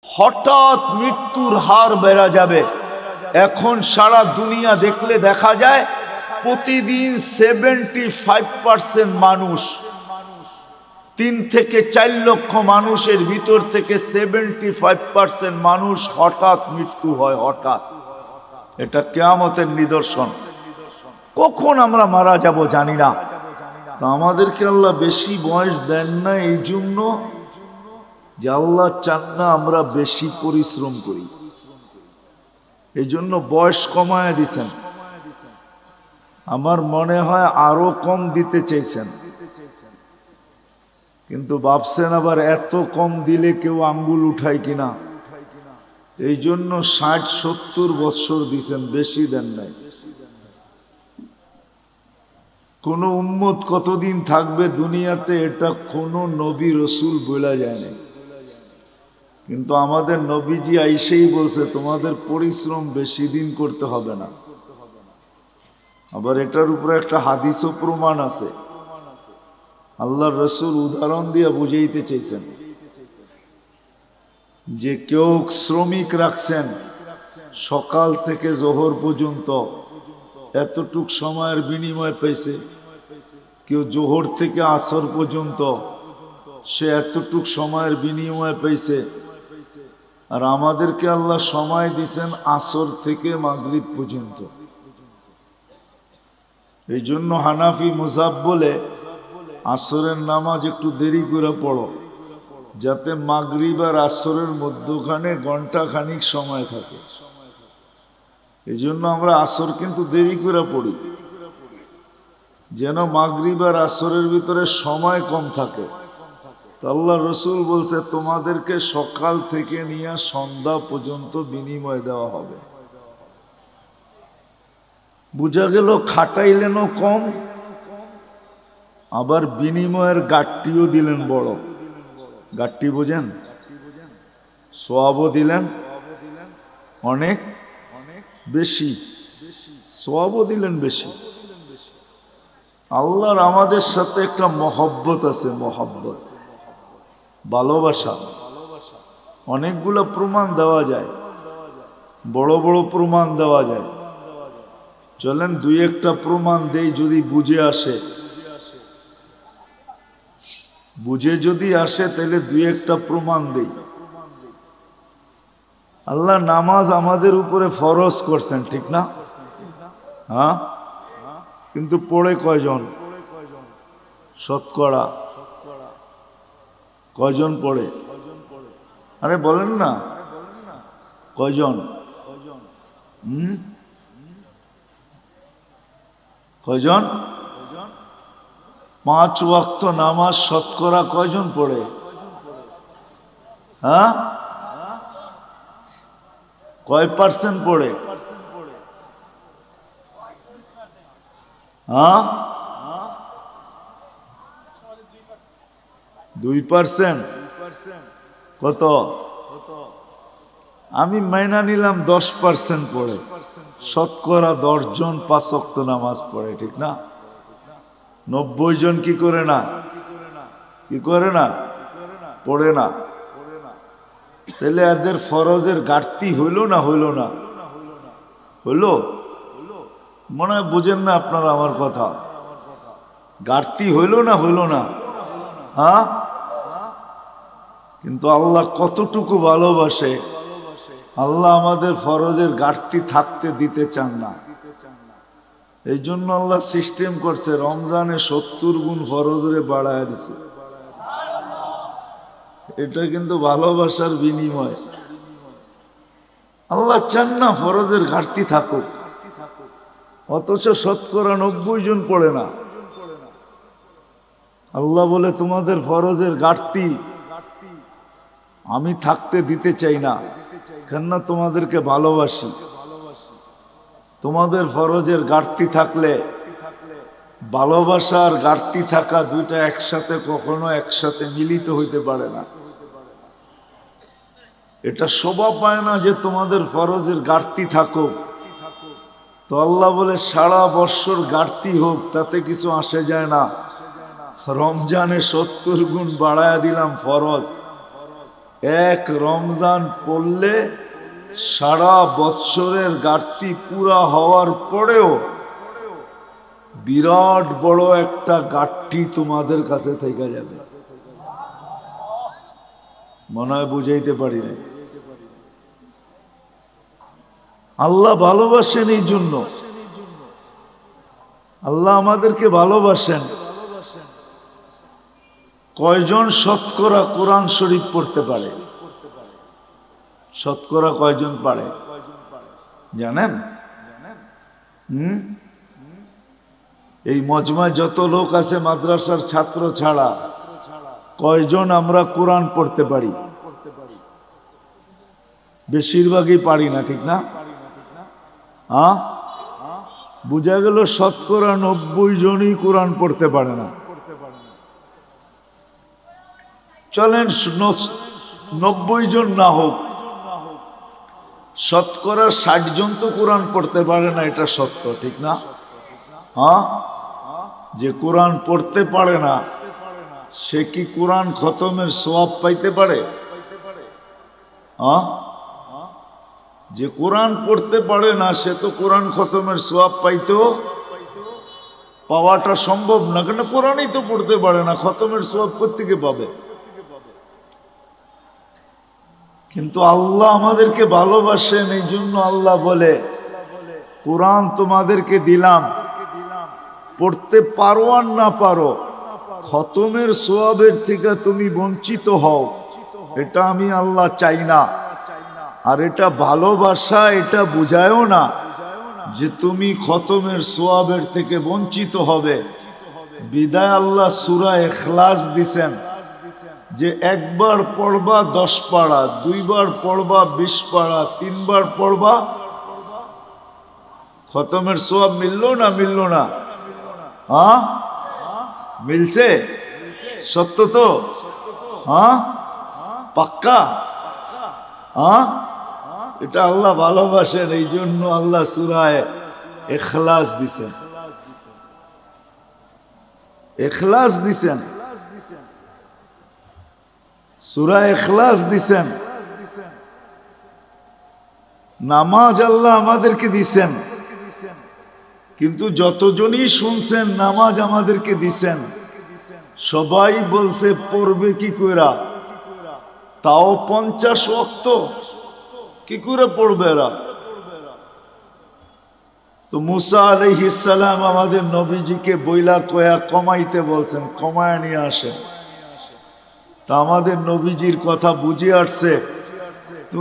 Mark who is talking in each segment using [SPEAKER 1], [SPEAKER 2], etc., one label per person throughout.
[SPEAKER 1] হঠাৎ মৃত্যুর হার বেড়ে যাবে। এখন সারা দুনিয়া দেখলে দেখা যায় প্রতিদিন 75% মানুষ, 3 থেকে 4 লক্ষ মানুষের ভিতর থেকে 75% মানুষ হঠাৎ মৃত্যু হয়। হঠাৎ, এটা কিয়ামতের নিদর্শন। কখন আমরা মারা যাব জানি না। তো আমাদেরকে আল্লাহ বেশি বয়স দেন না এই জন্য যে আল্লাহ চান না আমরা বেশি পরিশ্রম করি, এই জন্য বয়স কমায় দিছেন। আমার মনে হয় আরো কম দিতে চাইছেন, কিন্তু ভাবছেন আবার এত কম দিলে কেউ আঙ্গুল উঠায় কিনা, এই জন্য 60-70 বৎসর দিছেন, বেশি দেন নাই। কোন উম্মত কতদিন থাকবে দুনিয়াতে এটা কোন নবী রসুল বলা যায় না, কিন্তু আমাদের নবীজি আইসেই বলছে তোমাদের পরিশ্রম বেশি দিন করতে হবে না। আবার এটার উপরে একটা হাদিসও প্রমাণ আছে। আল্লাহর রসুল উদাহরণ দিয়ে বুঝাইতে চাইছেন যে কেউ শ্রমিক রাখছেন সকাল থেকে জোহর পর্যন্ত, এতটুক সময়ের বিনিময় পেয়েছে। কেউ জোহর থেকে আসর পর্যন্ত, সে এতটুক সময়ের বিনিময় পেয়েছে। আর আমাদেরকে আল্লাহ সময় দিছেন আসর থেকে মাগরিব পর্যন্ত। এই জন্য হানাফি মুযাব বলে আসরের নামাজ একটু দেরি করে পড়ো, যাতে মাগরিব আর আসরের মধ্যখানে ঘন্টা খানিক সময় থাকে। এই জন্য আমরা আসর কিন্তু দেরি করে পড়ি, যেন মাগরিব আর আসরের ভিতরে সময় কম থাকে। তো আল্লাহ রসুল বলছে তোমাদেরকে সকাল থেকে নিয়ে সন্ধ্যা পর্যন্ত বিনিময় দেওয়া হবে। বুঝা গেল খাটাইলেনও কম, আবার বিনিময়ের গাট্টিও দিলেন বড়। গাট্টি বোঝেন? সওয়াবও দিলেন অনেক বেশি, সওয়াবও দিলেন বেশি। আল্লাহর আমাদের সাথে একটা মহব্বত আছে, মহব্বত, ভালোবাসা। অনেকগুলো প্রমাণ দেওয়া যায়, বড় বড় প্রমাণ দেওয়া যায়। চলেন 2-1টা প্রমাণ দেই, যদি বুঝে আসে। বুঝে যদি আসে তাহলে 2-1টা প্রমাণ দেই। আল্লাহ নামাজ আমাদের উপরে ফরজ করছেন, ঠিক না? হ্যাঁ, কিন্তু পড়ে কয়জন? শতকরা কয়জন পড়ে? আরে বলেন না, কয়জন? কয়জন? 5 ওয়াক্ত নামাজ শতকরা কয়জন পড়ে? হ্যাঁ, কয় পার্সেন্ট পড়ে? হ্যাঁ, 2%। কত? আমি মাইনা নিলাম 10% পড়ে। শতকরা 10 জন 5 ওয়াক্ত নামাজ পড়ে, ঠিক না? 90 জন কি করে না? কি করে না? পড়ে না। তাহলে এদের ফরজের ঘাটতি হইল না হইল না? হইল। মনে হয় বুঝেন না আপনারা আমার কথা। ঘাটতি হইল না হইল না? হ্যাঁ, কিন্তু আল্লাহ কতটুকু ভালোবাসে, আল্লাহ আমাদের ফরজের ঘাটতি থাকতে দিতে চান না। এই জন্য আল্লাহ সিস্টেম করছে, রমজানে 70 গুণ ফরজরে বাড়ায় দিছে। এটা কিন্তু ভালোবাসার বিনিময়। আল্লাহ চান না ফরজের ঘাটতি থাকুক, অথচ শতকরা 90 জন পড়ে না। আল্লাহ বলে তোমাদের ফরজের ঘাটতি আমি থাকতে দিতে চাই না, কেননা তোমাদেরকে ভালোবাসি। তোমাদের ফরজের ঘাটতি থাকলে, ভালোবাসার ঘাটতি থাকা, দুইটা একসাথে কখনো একসাথে মিলিত হইতে পারে না। এটা শোভা পায় না যে তোমাদের ফরজের ঘাটতি থাকুক। তো আল্লাহ বলে সারা বৎসর ঘাটতি হোক, তাতে কিছু আসে যায় না। রমজানে 70 গুণ বাড়ায়া দিলাম ফরজ, এক রমজান পড়লে সারা বৎসরের ঘাটতি পুরা হওয়ার পরেও বিরাট বড় একটা ঘাটতি তোমাদের কাছে থেকে যাবে। মনে হয় বুঝাইতে পারি না। আল্লাহ ভালোবাসেন, এই জন্য আল্লাহ আমাদেরকে ভালোবাসেন। কয়জন শতকরা কোরআন শরীফ পড়তে পারে? শতকরা কয়জন পারে জানেন? এই মজমায় যত লোক আছে মাদ্রাসার ছাত্র ছাড়া কয়জন আমরা কোরআন পড়তে পারি? বেশিরভাগই পারি না, ঠিক না? হ্যাঁ, বুঝা গেল শতকরা 90 জনই কোরআন পড়তে পারে না। চলেন 90 জন না হোক, শতকরা 60 জন তো কোরআন পড়তে পারে না, এটা সত্য, ঠিক না? হ্যাঁ, যে কোরআন পড়তে পারে না সে কি কোরআন খতমের সওয়াব পাইতে পারে? হ্যাঁ, যে কোরআন পড়তে পারে না সে তো কোরআন খতমের সওয়াব পাওয়াটা সম্ভব না, কেন কোরআনই তো পড়তে পারে না, খতমের সওয়াব কোত্থেকে পাবে? কিন্তু আল্লাহ আমাদেরকে ভালোবাসেন, এই জন্য আল্লাহ বলে কোরআন তোমাদেরকে দিলাম, পড়তে পারো আর না পারো, খতমের সওয়াবের থেকে তুমি বঞ্চিত হও, এটা আমি আল্লাহ চাই না। আর এটা ভালোবাসা, এটা বুঝায়ও না যে তুমি খতমের সওয়াবের থেকে বঞ্চিত হবে। বিদায় আল্লাহ সূরা ইখলাস দিছেন যে একবার পড়বা 10 পারা, 2 বার পড়বা 20 পারা, 3 বার পড়বা, খতমের সওয়াব মিললো না? মিললো না? হ্যাঁ, মিলছে? সত্য তো? হ্যাঁ, পাক্কা? হ্যাঁ, এটা আল্লাহ ভালোবাসেন, এই জন্য আল্লাহ সূরা ইখলাস দিছেন। ইখলাস দিছেন, সূরা ইখলাস দিছেন। নামাজ আল্লাহ আমাদেরকে দিছেন, কিন্তু যতজনই শুনছেন নামাজ আমাদেরকে দিছেন সবাই বলছে পড়বে কি কইরা, তাও 50 ওয়াক্ত কি করে পড়বে এরা? তো মুসা আলাইহিস সালাম আমাদের নবীজিকে বইলা কয়া কমাইতে বলছেন, কমায় নিয়ে আসেন। তা আমাদের নবীজির কথা বুঝে আসছে,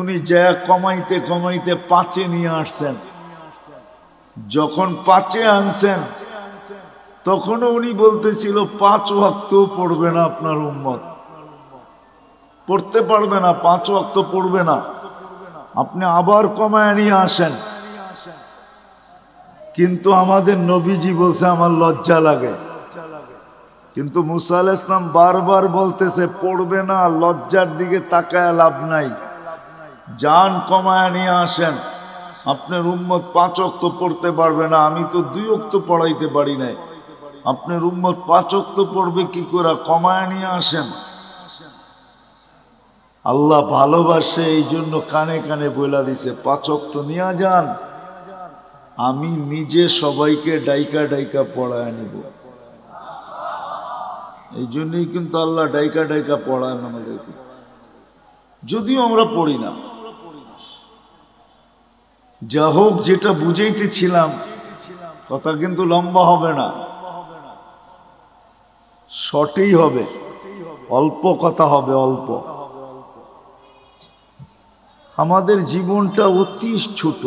[SPEAKER 1] উনি যা কমাইতে কমাইতে 5-এ নিয়ে আসছেন। যখন 5-এ আনছেন তখনও উনি বলতেছিল 5 ওয়াক্ত পড়বে না, আপনার উম্মত পড়তে পারবে না, 5 ওয়াক্ত পড়বে না, আপনি আবার কমায় নিয়ে আসেন। কিন্তু আমাদের নবীজি বলছে আমার লজ্জা লাগে। কিন্তু মুসা আলাইহিস সালাম বারবার বলতেছে পড়বে না, লজ্জার দিকে তাকায় লাভ নাই, জান কমায় নিয়ে আসেন। আপনার উম্মত 5 ওয়াক্ত পড়তে পারবে না, আমি তো 2 ওয়াক্ত পড়াইতে পারি নাই, আপনার উম্মত 5 ওয়াক্ত পড়বে কি করে? কমায় নিয়ে আসেন। আল্লাহ ভালোবাসে, এই জন্য কানে কানে বইলা দিছে 5 ওয়াক্ত নিয়ে যান, আমি নিজে সবাইকে ডাইকা ডাইকা পড়ায় নিব। এই জন্যই কিন্তু আল্লাহ ডাইকা ডাইকা পড়ায় আমাদেরকে, যদিও আমরা পড়ি না। যা হোক, যেটা বুঝাইতেছিলাম, কথা কিন্তু লম্বা হবে না, শর্টই হবে, অল্প কথা হবে, অল্প। আমাদের জীবনটা অতি ছোট,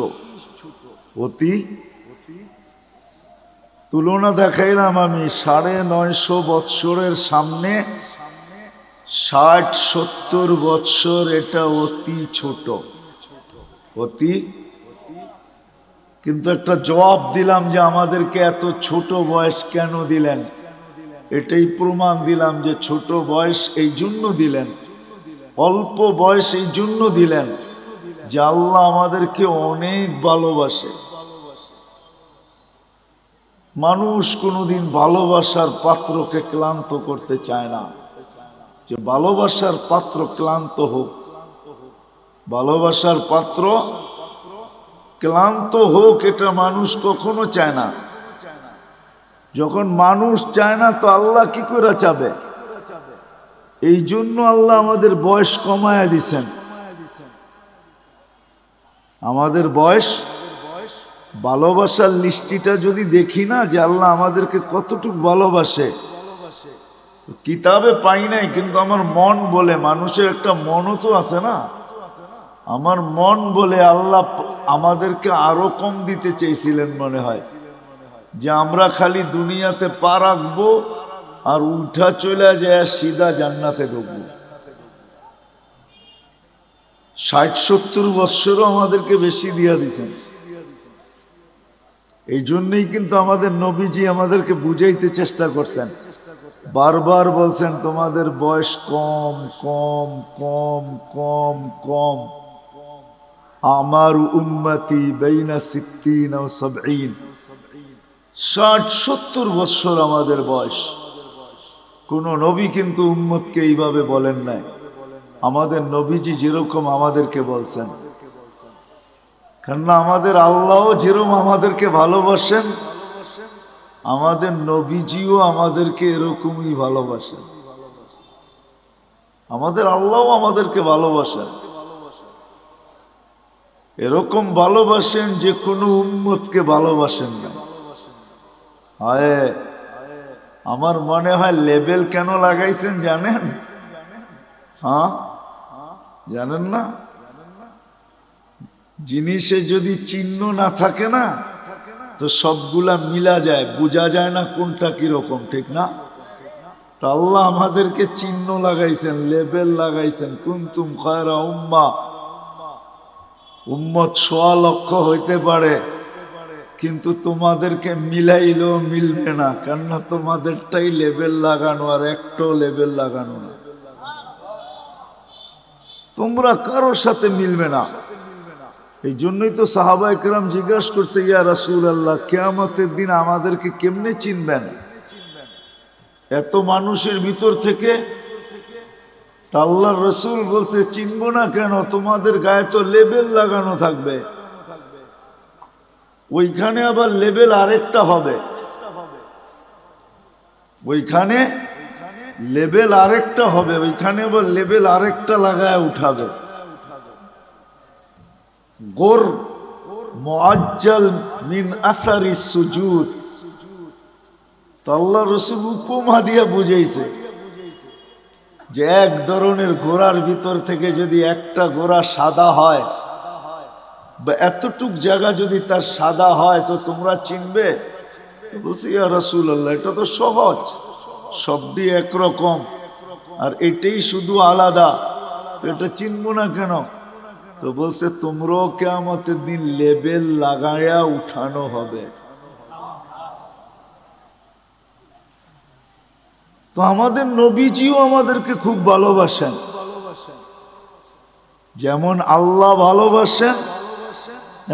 [SPEAKER 1] অতি। তুলনা দেখাইলাম আমি, 950 বৎসরের সামনে 60-70 বৎসর, এটা অতি ছোট, অতি। কিন্তু একটা জবাব দিলাম যে আমাদেরকে এত ছোট বয়স কেন দিলেন, এটাই প্রমাণ দিলাম যে ছোট বয়স এই জন্য দিলেন, অল্প বয়স এই জন্য দিলেন যে আল্লাহ আমাদেরকে অনেক ভালোবাসে। মানুষ কোনোদিন ভালোবাসার পাত্রকে ক্লান্ত করতে চায় না, যে ভালোবাসার পাত্র ক্লান্ত হোক। ভালোবাসার পাত্র ক্লান্ত হোক এটা মানুষ কখনো চায় না। যখন মানুষ চায় না তো আল্লাহ কি করে চাবে? এই জন্য আল্লাহ আমাদের বয়স কমায়া দিছেন। আমাদের বয়স, ভালোবাসার লিস্টিটা যদি দেখি না যে আল্লাহ আমাদেরকে কতটুকু ভালোবাসে, কিতাবে পাই নাই, কিন্তু আমার মন বলে, মানুষের একটা মনও তো আছে না, আমার মন বলে আল্লাহ আমাদেরকে আরো কম দিতে চেয়েছিলেন মনে হয়, যে আমরা খালি দুনিয়াতে পা রাখবো আর উঠা চলে যায় সিধা জান্নাতে ঢুকবো। 60-70 বৎসরও আমাদেরকে বেশি দিয়া দিয়েছেন। এই জন্যই কিন্তু আমাদের নবীজি আমাদেরকে বুঝাইতে চেষ্টা করছেন, বারবার বলছেন তোমাদের বয়স কম কম কম কম কম। আমার উম্মতি বাইনা 60 ও 70, 60-70 বৎসর আমাদের বয়স। কোন নবী কিন্তু উম্মতকে এইভাবে বলেন নাই। আমাদের নবীজি যেরকম আমাদেরকে বলছেন, কেননা আমাদের আল্লাহ যেরকম আমাদেরকে ভালোবাসেন, আমাদের নবীজিও আমাদেরকে এরকমই ভালোবাসেন। আমাদের আল্লাহ আমাদেরকে ভালোবাসেন, এরকম ভালোবাসেন যে কোনো উম্মতকে ভালোবাসেন না। হায়, আমার মনে হয় লেবেল কেন লাগাইছেন জানেন? হ্যাঁ, জানেন না? জিনিসে যদি চিহ্ন না থাকে না তো সবগুলা মিলা যায়, বোঝা যায় না কোনটা কিরকম, ঠিক না? তা আল্লাহ আমাদেরকে চিহ্ন লাগাইছেন, লেবেল লাগাইছেন। কুনতুম খায়রা উম্মাহ, উম্মত 100 লক্ষ হইতে পারে, কিন্তু তোমাদেরকে মিলাইলেও মিলবে না, কেননা তোমাদেরটাই লেবেল লাগানো আর একটাও লেবেল লাগানো না। তোমরা কারোর সাথে মিলবে না। এই জন্যই তো সাহাবায়ে কেরাম জিজ্ঞাসা করছে, ইয়া রাসূলুল্লাহ, কিয়ামতের দিন আমাদেরকে কেমনে চিনবেন এত মানুষের ভিতর থেকে? তা আল্লাহর রাসূল বলছে, চিনব না কেন, তোমাদের গায়ে তো লেবেল লাগানো থাকবে। ওইখানে আবার লেবেল আরেকটা হবে, ওইখানে লেবেল আরেকটা হবে, ওইখানে আবার লেবেল আরেকটা লাগায় উঠাবে। গোর মুআজ্জাল মিন আসারি সুজুদ। তো আল্লাহ রাসূল উপমা দিয়া বুঝাইছে যে এক ধরনের ঘোড়ার ভিতর থেকে যদি একটা ঘোড়া সাদা হয়, বা এতটুক জায়গা যদি তার সাদা হয়, তো তোমরা চিনবে? বলছি, ইয়া রাসূলুল্লাহ, এটা তো সহজ, সবটি একরকম, আর এটাই শুধু আলাদা, তো এটা চিনবো না কেন? তো বলছে, তোমরাও কিয়ামতের দিন লেবেল লাগায়া উঠানো হবে। তো আমাদের নবীজিও আমাদেরকে খুব ভালোবাসেন, যেমন আল্লাহ ভালোবাসেন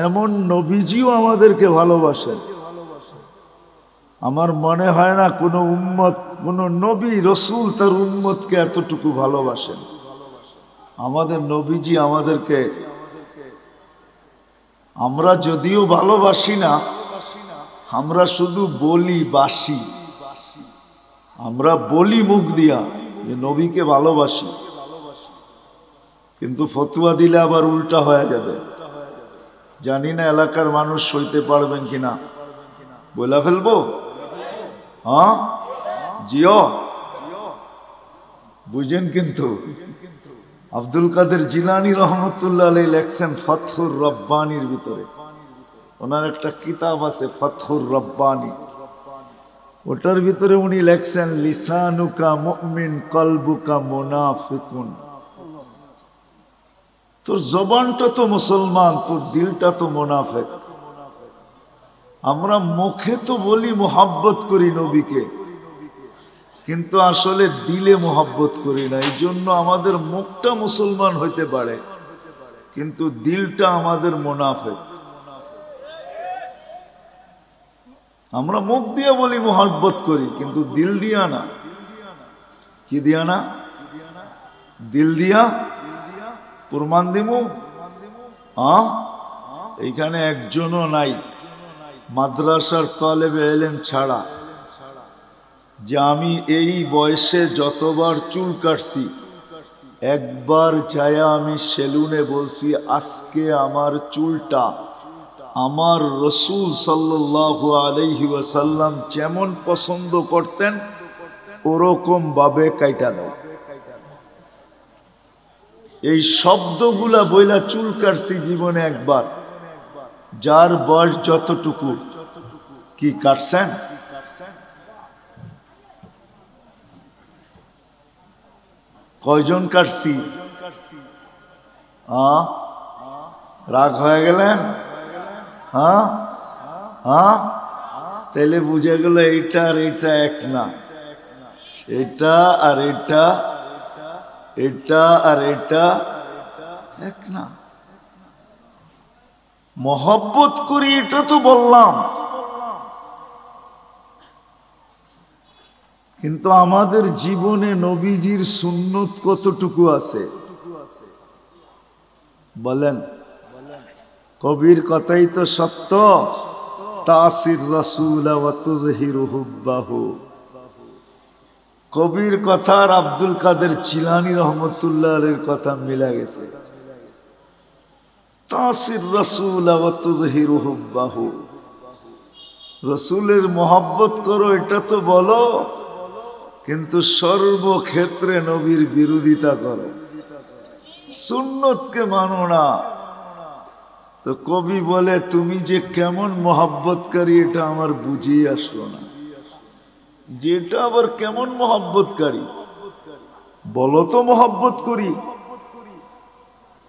[SPEAKER 1] এমন নবীজিও আমাদেরকে ভালোবাসেন। আমার মনে হয় না কোনো উম্মত, কোনো নবী রসুল তার উম্মতকে এতটুকু ভালোবাসেন। আমাদের নবীজি আমাদেরকে, আমরা যদিও ভালোবাসি না, আমরা শুধু বলি বাসি, আমরা বলি মুখ দিয়া যে নবীকে ভালোবাসি, কিন্তু ফতুয়া দিলে আবার উল্টা হয়ে যাবে। জানি না এলাকার মানুষ সইতে পারবেন কিনা, বলে ফেলবো? হ্যাঁ, জিও বুঝেন। কিন্তু আব্দুল কাদের জিলানী রহমতুল্লাহ আলাইহি লেখছেন ফাতহুর রব্বানির ভিতরে, ওনার একটা কিতাব আছে ফাতহুর রব্বানি, ওটার ভিতরে উনি লেখছেন লিসানুকা মুমিন কলবুকা মুনাফিকুন। তোর জবানটা তো মুসলমান, তোর দিলটা তো মুনাফিক। আমরা মুখে তো বলি মোহাব্বত করি নবীকে, কিন্তু আসলে দিলে মোহাব্বত করি না। এই জন্য আমাদের মুখটা মুসলমান হইতে পারে, কিন্তু দিলটা আমাদের মুনাফিক। আমরা মুখ দিয়ে বলি মোহাব্বত করি, কিন্তু দিল দিয়া না। কি দিয়া না? দিল দিয়া প্রমাণ দিমু। এইখানে একজনও নাই মাদ্রাসার তালেবে ইলম ছাড়া যে আমি এই বয়সে যতবার চুল কাটছি একবার যায়া আমি সেলুনে বলছি আজকে আমার চুলটা আমার রসূল সাল্লাল্লাহু আলাইহি ওয়াসাল্লাম যেমন পছন্দ করতেন ওরকম ভাবে কাইটা দাও। এই শব্দগুলা বইলা চুল কাটছি জীবনে একবার। যার বয়স যতটুকু কি কাটছেন? কয়জন কাটছি? রাগ হয়ে গেলেন? তাহলে বুঝে গেল এইটা আর এইটা এক না, এটা আর এটা, এটা আর এটা এক না। মহব্বত করি এটা তো বললাম, কিন্তু আমাদের জীবনে নবীজির সুন্নত কতটুকু আছে বলেন? কবির কথাই তো সত্য, তাসির রাসূল ওয়া তুযহিরু হুব্বাহু। কবির কথা আর আব্দুল কাদের জিলানী রহমতুল্লাহ আলাইহির কথা মিলা গেছে। তাসির রাসূল ওয়া তুযহিরু হুব্বাহু, রাসূলের মহব্বত করো এটা তো বলো, কিন্তু সর্বক্ষেত্রে নবীর বিরোধিতা করো, সুন্নতকে মানো না। তো কবি বলে তুমি যে কেমন মহব্বতকারী এটা আমার বুঝিয়ে আসলো না। যেটা আবার কেমন মহব্বতকারী বলো তো? মহব্বত করি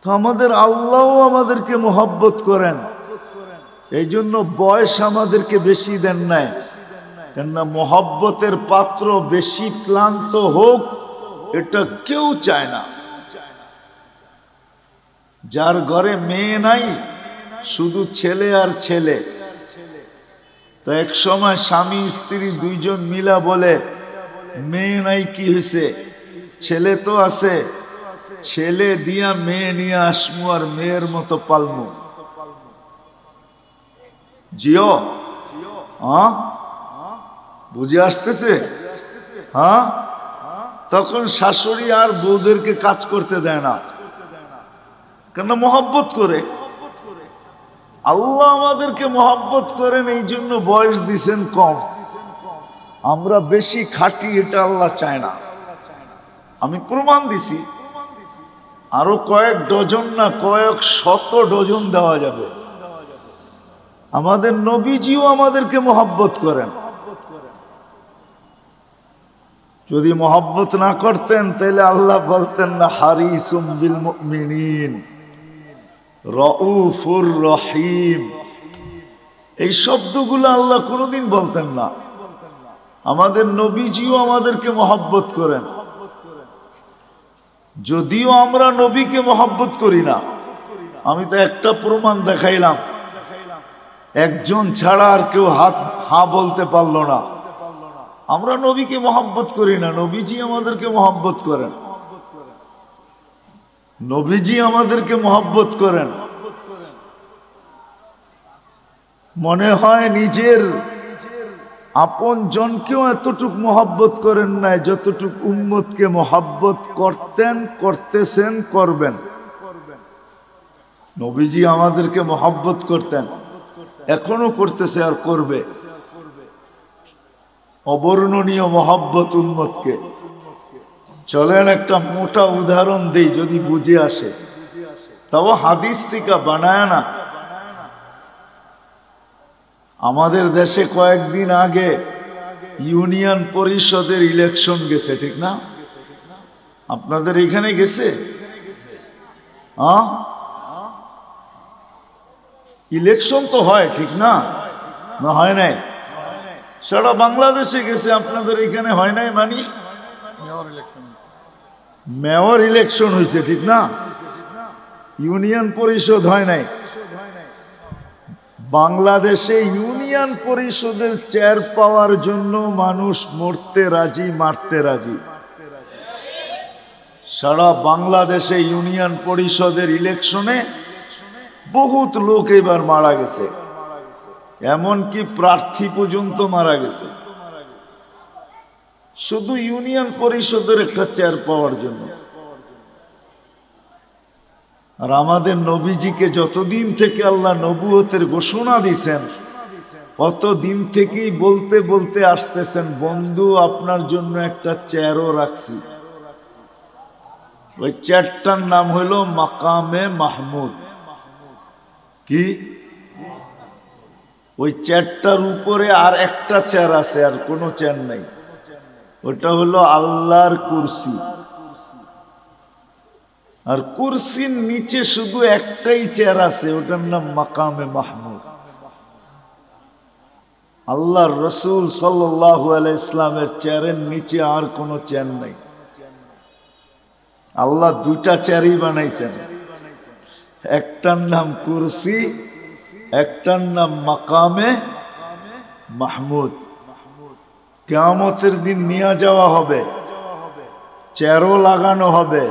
[SPEAKER 1] তো আমাদের আল্লাহ আমাদেরকে মহব্বত করেন, এই জন্য বয়স আমাদেরকে বেশি দেন নাই। কেননা মহব্বতের পাত্র বেশি ক্লান্ত হোক এটা কেউ চায় না। যার ঘরে মেয়ে নাই, শুধু ছেলে আর ছেলে, তো এক সময় স্বামী স্ত্রী দুইজন মিলা বলে মেয়ে নাই কি হয়েছে, ছেলে তো আছে, ছেলে দিয়া মেয়ে নিয়ে আসমু আর মেয়ের মতো পালমু। জিও বুঝে আসতেছে? তখন শাশুড়ি আর বউদেরকে কাজ করতে দেয় না, কেন? মহব্বত করে। আল্লাহ আমাদেরকে মহব্বত করেন, এই জন্য বয়স দিছেন কম। আমরা বেশি খাটি, এটা আল্লাহ চায় না। আমি প্রমাণ দিছি, আরো কয়েক ডজন না কয়েক শত ডজন দেওয়া যাবে। আমাদের নবীজিও আমাদেরকে মহব্বত করেন। যদি মহব্বত না করতেন তাহলে আল্লাহ বলতেন না হারিসুম বিল মুমিনিন রউফুর রহিম। এই শব্দগুলো আল্লাহ কোনোদিন বলতেন না। আমাদের নবীজিও আমাদেরকে মহব্বত করেন, যদিও আমরা নবীকে মহব্বত করি না। আমি তো একটা প্রমাণ দেখাইলাম, একজন ছাড়া আর কেউ হা বলতে পারলো না। আমরা নবীকে মহব্বত করি না, নবীজি আমাদেরকে মহব্বত করেন। নবীজি আমাদেরকে মহব্বত করেন। মনে হয় নিজের আপন জনকেও এতটুক মহব্বত করেন নাই যতটুক উম্মতকে মহব্বত করতেন, করতেছেন, করবেন। নবীজি আমাদেরকে মহব্বত করতেন, এখনো করতেছে আর করবে। অবর্ণনীয় মহব্বত উম্মতকে। চলেন একটা মোটা উদাহরণ দেই যদি বুঝে আসে, তাও হাদিস থেকে বানায় না। আমাদের দেশে কয়েকদিন আগে ইউনিয়ন পরিষদের ইলেকশন গেছে, ঠিক না? আপনাদের এখানে গেছে? ইলেকশন তো হয়, ঠিক না? না হয় নাই? সারা বাংলাদেশে গেছে, আপনাদের এখানে হয় নাই? মানি মেয়র ইলেকশন হয়েছে, ঠিক না? ইউনিয়ন পরিষদ হয় নাই। বাংলাদেশে ইউনিয়ন পরিষদের চেয়ার পাওয়ার জন্য মানুষ মরতে রাজি, মারতে রাজি। সারা বাংলাদেশে ইউনিয়ন পরিষদের ইলেকশনে বহুত লোক এবার মারা গেছে, এমনকি প্রার্থী পর্যন্ত মারা গেছে, শুধু ইউনিয়ন পরিষদের একটা চেয়ার পাওয়ার জন্য। আর আমাদের নবীজিকে যতদিন থেকে আল্লাহ নবুয়তের ঘোষণা দিছেন, অতদিন থেকেই বলতে বলতে আসতেছেন, বন্ধু আপনার জন্য একটা চেয়ারও রাখছি। ওই চেয়ারটার নাম হইল মাকামে মাহমুদ। কি? ওই চেয়ারটার উপরে আর একটা চেয়ার আছে, আর কোনো চেয়ার নাই। ওটা হলো আল্লাহর কুরসি। আর কুরসির নিচে শুধু একটাই চেয়ার আছে, ওটার নাম মাকামে মাহমুদ। আল্লাহর রসুল সাল্লাল্লাহু আলাইহি ইসলামের চেয়ারের নিচে আর কোনো চেয়ার নাই। আল্লাহ দুইটা চেয়ারই বানাইছেন, একটার নাম কুরসি, একটার নাম মাকামে মাহমুদ। কিয়ামতের দিন নিয়ে যাওয়া হবে, চেয়ারও লাগানো হবে,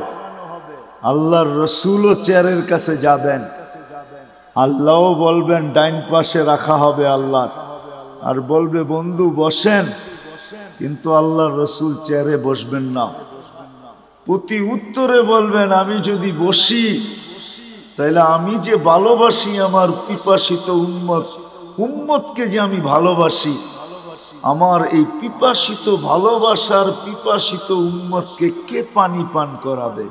[SPEAKER 1] আল্লাহর রসুলও চেয়ারের কাছে যাবেন, আল্লাহও বলবেন ডাইন পাশে রাখা হবে আল্লাহ, আর বলবে বন্ধু বসেন, কিন্তু আল্লাহর রসুল চেয়ারে বসবেন না। প্রতি উত্তরে বলবেন আমি যদি বসি তাহলে আমি যে ভালোবাসি আমার পিপাসিত উম্মতকে যে আমি ভালোবাসি, আমার এই পিপাসিত ভালোবাসার পিপাসিত উম্মতকে কে পানি পান করাবে?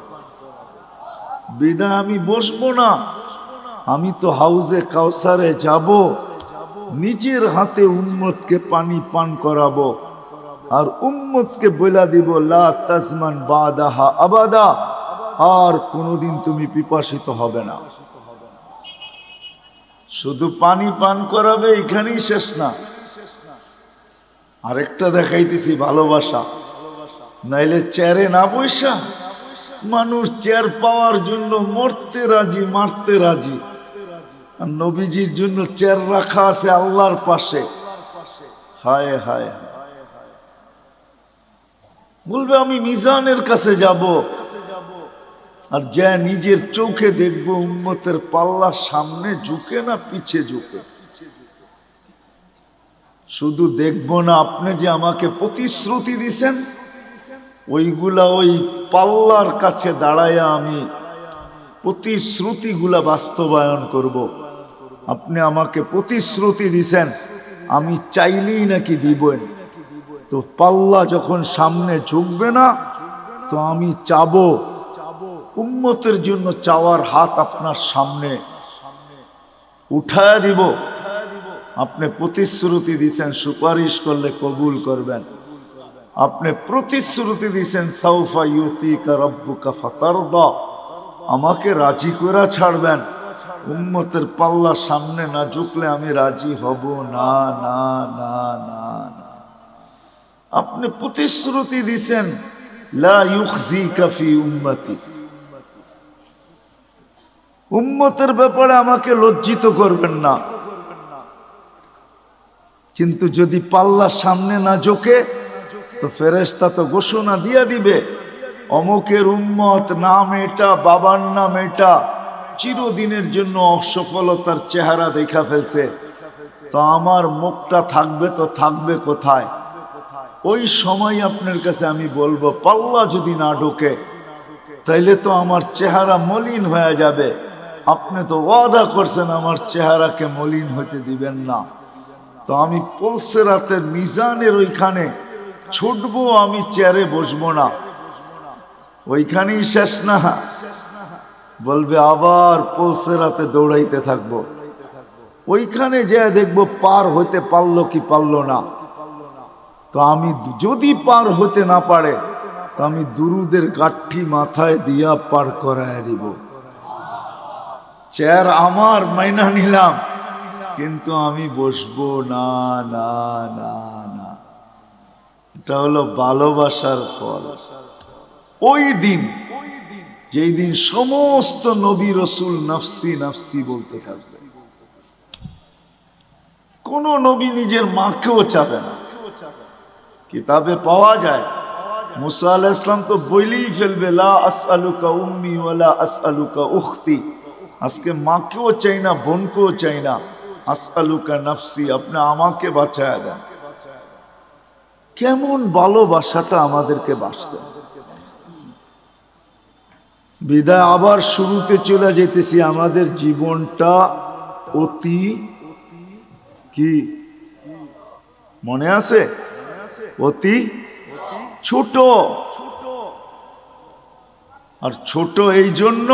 [SPEAKER 1] বিদায় আমি বসবো না। আমি তো হাউজে কাউসারে যাব, নিজের হাতে উম্মতকে পানি পান করাবো, আর উম্মতকে বলে দিব লা তাজমান বাদাহা আবাদা, আর কোনোদিন তুমি পিপাসিত হবে না। শুধু পানি পান করাবে, এখানেই শেষ না। আরেকটা দেখাইতেছি ভালোবাসা। নাইলে চেয়ারে না বসা মানুষ চেয়ার পাওয়ার জন্য মরতে রাজি, মারতে রাজি। আর নবীজির জন্য চেয়ার রাখা আছে আল্লাহর পাশে। হায় হায়, বলবে আমি মিজানের কাছে যাব, আর যা নিজের চোখে দেখবো উম্মতের পাল্লা সামনে ঝুঁকে না পিছে ঝুঁকে। শুধু দেখবো না, আপনি যে আমাকে প্রতিশ্রুতি দিছেন ওইগুলা ওই পাল্লার কাছে দাঁড়াইয়া আমি প্রতিশ্রুতিগুলা বাস্তবায়ন করব। আপনি আমাকে প্রতিশ্রুতি দিছেন, আমি চাইলেই নাকি দিবেন। তো পাল্লা যখন সামনে ঝুঁকবে না, তো আমি চাবো, উম্মতের জন্য চাওয়ার হাত আপনার সামনে উঠায়া দিব। আপনি প্রতিশ্রুতি দিছেন সুপারিশ করলে কবুল করবেন। আপনি প্রতিশ্রুতি দিছেন সাউফা ইউতিকা রাব্বুকা ফাতারদা, আমাকে রাজি করে ছাড়বেন। উম্মতের পাল্লা সামনে না ঝুঁকলে আমি রাজি হব না, না না না না। আপনি প্রতিশ্রুতি দিছেন লা ইউখজিকা ফি উম্মতি, উম্মতের ব্যাপারে আমাকে লজ্জিত করবেন না। কিন্তু যদি পাল্লা সামনে না ঝোঁকে, তো ফেরেশতা তো ঘোষণা দিয়া দিবে অমুকের উম্মত নাম এটা, বাবার নাম এটা, চিরদিনের জন্য অসফলতার চেহারা দেখা ফেলছে। তো আমার মুখটা থাকবে তো থাকবে কোথায়? ওই সময় আপনার কাছে আমি বলবো পাল্লা যদি না ঢোকে তাইলে তো আমার চেহারা মলিন হয়ে যাবে। আপনি তো ওয়াদা করছেন আমার চেহারাকে মলিন হতে দিবেন না। তো আমি পুলসিরাতের মিজানের ওইখানে ছুটবো, আমি চেয়ারে বসবো না। ওইখানেই শেষ না, বলবে আবার পুলসিরাতে দৌড়াইতে থাকবো। ওইখানে যে দেখবো পার হতে পারলো কি পারলো না। তো আমি যদি পার হতে না পারে, তো আমি দুরুদের গাঠি মাথায় দিয়া পার করায় দিব। চেয়ার আমার মাইনা নিলাম, কিন্তু আমি বসবো না, না না না। এটা হলো ভালোবাসার ফল। ওই দিন, যেই দিন সমস্ত নবী রসুল নফসি নফসি বলতে থাকবে, কোন নবী নিজের মাকেও চাবে না। কিতাবে পাওয়া যায় মুসা আলাইহিস সালাম তো বলেই ফেলবে লা আসআলুকা উম্মি ওয়ালা আসআলুকা উখতি, আজকে মাকেও চাই না, বোনকেও চাই না। আসআলুকা নাফসি, আপনি আমাকে বাঁচায়া দেন। কেমন ভালোবাসাটা আমাদেরকে বাঁচতেন। বিদায় আবার শুরুতে চলে যেতেছি। আমাদের জীবনটা অতি কি মনে আছে? অতি ছোট। আর ছোট এই জন্য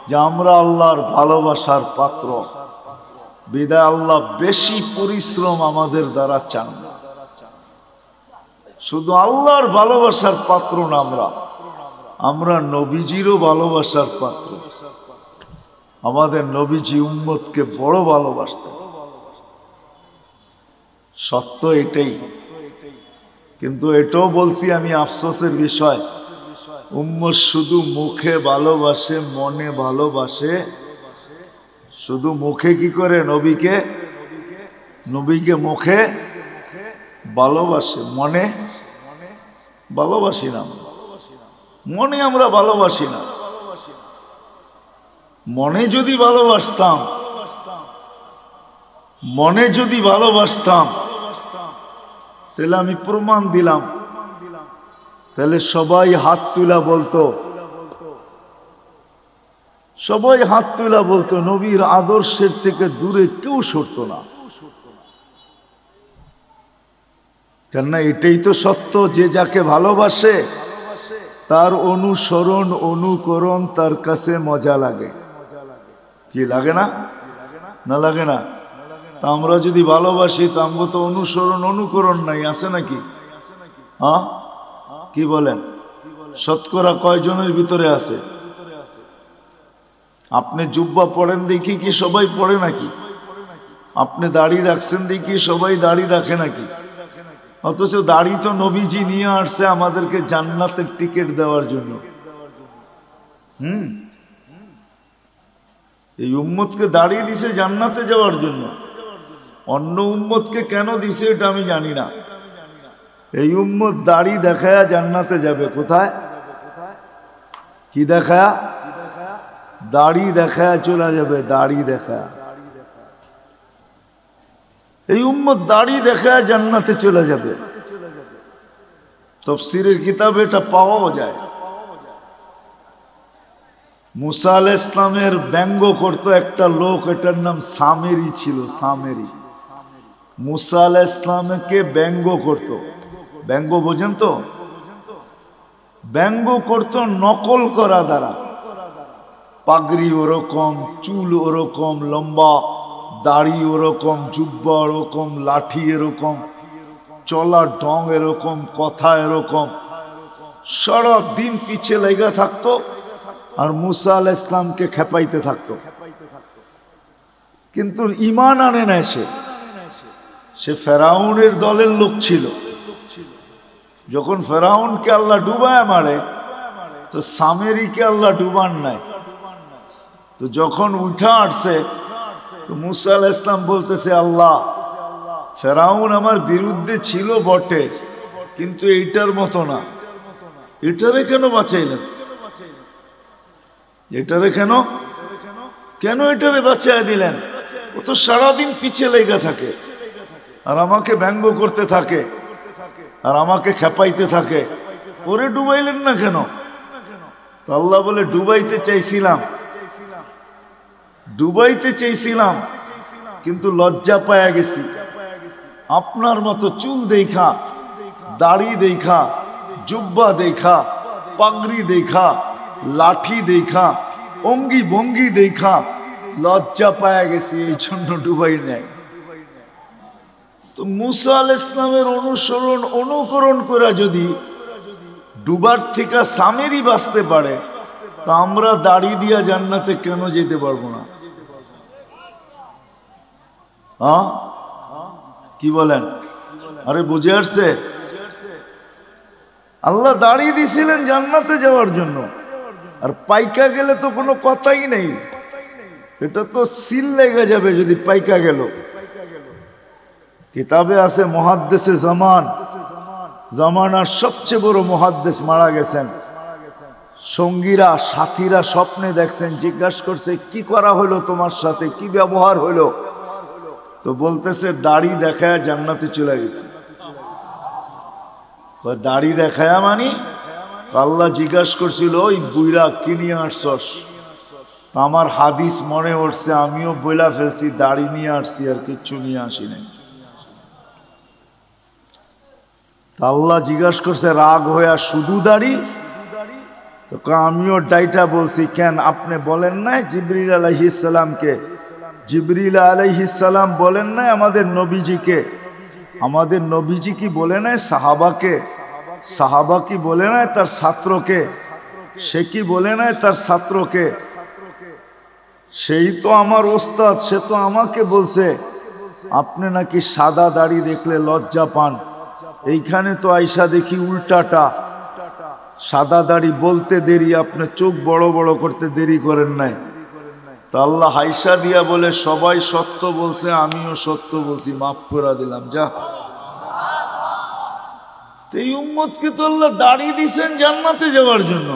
[SPEAKER 1] যে আমরা আল্লাহর ভালোবাসার পাত্র। বিদায় আল্লাহ বেশি পরিশ্রম আমাদের দ্বারা চান না। শুধু আল্লাহর ভালোবাসার পাত্র না, আমরা নবীজিরও ভালোবাসার পাত্র। আমাদের নবীজি উম্মতকে বড় ভালোবাসতেন, সত্য এটাই। কিন্তু এটাও বলছি আমি, আফসোসের বিষয়, উম্মত শুধু মুখে ভালোবাসে, মনে ভালোবাসে। শুধু মুখে কি করে? নবীকে মুখে ভালোবাসে, মনে ভালোবাসি না। মনে আমরা ভালোবাসি না। মনে যদি ভালোবাসতাম তাহলে আমি প্রমাণ দিলাম, তাহলে সবাই হাত তুলা বলতো, নবীর আদর্শের থেকে দূরে কেউ সরতো না। কেননা এটাই তো সত্য, যে যাকে ভালোবাসে তার অনুসরণ অনুকরণ তার কাছে মজা লাগে। কি লাগে না? না লাগে না? তা আমরা যদি ভালোবাসি তা আমরা তো অনুসরণ অনুকরণ নাই, আছে নাকি? হ্যাঁ, কি বলেন? শতকরা কয়জনের ভিতরে আছে? আপনি জুব্বা পড়েন দেখি কি সবাই পড়ে নাকি? আপনি দাড়ি রাখছেন দেখি সবাই দাড়ি রাখে নাকি? অথচ দাড়ি তো নবীজি নিয়ে আসছে আমাদেরকে জান্নাতের টিকিট দেওয়ার জন্য। এই উম্মতকে দাড়ি দিছে জান্নাতে যাওয়ার জন্য। অন্য উম্মতকে কেন দিছে এটা আমি জানি না। এই উম্মত দাড়ি দেখায়া জান্নাতে যাবে। কোথায়? কি দেখায়া? দাড়ি দেখায়া চলে যাবে। দাড়ি দেখায়া এই উম্মত দাড়ি দেখায়া জান্নাতে চলে যাবে। তাফসীরের কিতাবে এটা পাওয়াও যায়। মুসা আলাইহিস ইসলামের ব্যঙ্গ করত একটা লোক, এটার নাম সামেরি ছিল। সামেরি মুসা আলাইহিস ইসলামকে ব্যঙ্গ করত। ব্যঙ্গ বোঝেন তো? ব্যঙ্গ করত নকল করা দ্বারা। পাগড়ি ওরকম, চুল ওরকম লম্বা, দাড়ি ওরকম, জুব্বা ওরকম, লাঠি এরকম, চলার ঢং এরকম, কথা এরকম, সারা দিন পিছে লেগে থাকতো আর মুসা আলাইহিস ইসলামকে খেপাইতে থাকতো। কিন্তু ঈমান আনে না। সে ফেরাউনের দলের লোক ছিল। যখন ফেরাউনকে আল্লাহ ডুবায় মারে তো সামেরিকে আল্লাহ ডুবান নাই। তো যখন উঠা আসছে তো মুসা আলাইহিস ইসলাম বলতেছে, আল্লাহ, ফেরাউন আমার বিরুদ্ধে ছিল বটে, কিন্তু এইটার মতো না। এটারে কেন বাঁচাইলেন? এটারে কেন এটারে বাঁচাইয়া দিলেন? ও তো সারাদিন পিছিয়ে লেগে থাকে আর আমাকে ব্যঙ্গ করতে থাকে আর আমাকে খেপাইতে থাকে। ওরে ডুবাইলেন না কেন? তো আল্লাহ বলে, ডুবাইতে চাইছিলাম কিন্তু লজ্জা পায়া গেছি। আপনার মতো চুল দেখা, দাড়ি দেখা, জুব্বা দেখা, পাগড়ি দেখা, লাঠি দেখা, অঙ্গি ভঙ্গি দেখা লজ্জা পায়া গেছি, এই জন্য ডুবাই নাই। তো মুসা আলাইহিস ইসলামের অনুসরণ অনুকরণ করে যদি ডুবার থেকে সামেরি বাঁচতে পারে, তা আমরা দাড়ি দিয়া জান্নাতে কেন যেতে পারবো না? হ্যাঁ, কি বলেন? আরে বুঝে আসছে? আল্লাহ দাড়ি দিছিলেন জান্নাতে যাওয়ার জন্য, আর পাইকা গেলে তো কোনো কথাই নেই। এটা তো সিল লেগে যাবে যদি পাইকা গেল। কিতাবে আছে মুহাদ্দিসে জামানার সবচেয়ে বড় মুহাদ্দিস মারা গেছেন, সঙ্গীরা সাথীরা স্বপ্নে দেখছেন, জিজ্ঞাসা করছে কি করা হলো তোমার সাথে, কি ব্যবহার হলো? তো বলতেছে দাড়ি দেখায় জান্নাতে চলে গেছে। দাড়ি দেখায় মানি? আল্লাহ জিজ্ঞাসা করছিল ওই বুইরা কি নিয়ে আসছস? আমার হাদিস মনে উঠছে, আমিও বইলা ফেলছি দাড়ি নিয়ে আসছি, আর কিচ্ছু নিয়ে আসি নাই। আল্লাহ জিজ্ঞাসা করছে রাগ হইয়া শুধু দাড়ি? তো আমিও ডাইটা বলছি, কেন আপনি বলেন নাই জিবরিল আলাইহিস সালামকে, জিবরিল আলাইহিস সালাম বলেন নাই আমাদের নবীজিকে, আমাদের নবীজি কি বলে নাই সাহাবাকে, সাহাবা কি বলে নাই তার ছাত্রকে, সে কি বলে নাই তার ছাত্রকে? সেই তো আমার ওস্তাদ, সে তো আমাকে বলছে আপনি নাকি সাদা দাড়ি দেখলে লজ্জা পান। এইখানে তো আইসা দেখি উল্টাটা, সাদা দাড়ি বলতে দেরি, আপনি চোখ বড় বড় করতে দেরি করেন নাই। তা আল্লাহ হাইসা দিয়া বলে সবাই সত্য বলছে, আমিও সত্য বলছি, মাফ করে দিলাম যা। এই উম্মতকে তো আল্লাহ দাড়ি দিছেন জান্নাতে যাওয়ার জন্য,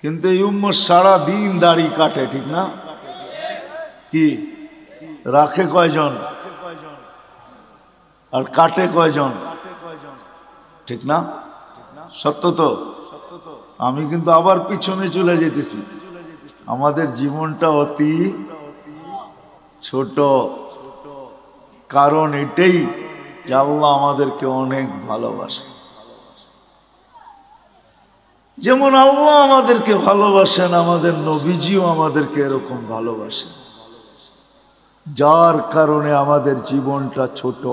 [SPEAKER 1] কিন্তু এই উম্মত সারা দিন দাড়ি কাটে, ঠিক না? কি রাখে কয়জন আর কাটে কয়জন? ঠিক না? সত্য তো? আমি কিন্তু আবার পিছনে চলে যেতেছি। আমাদের জীবনটা অতি ছোট, কারণ এটাই যে আল্লাহ আমাদেরকে অনেক ভালোবাসে। যেমন আল্লাহ আমাদেরকে ভালোবাসেন, আমাদের নবীজিও আমাদেরকে এরকম ভালোবাসেন, যার কারণে আমাদের জীবনটা ছোট।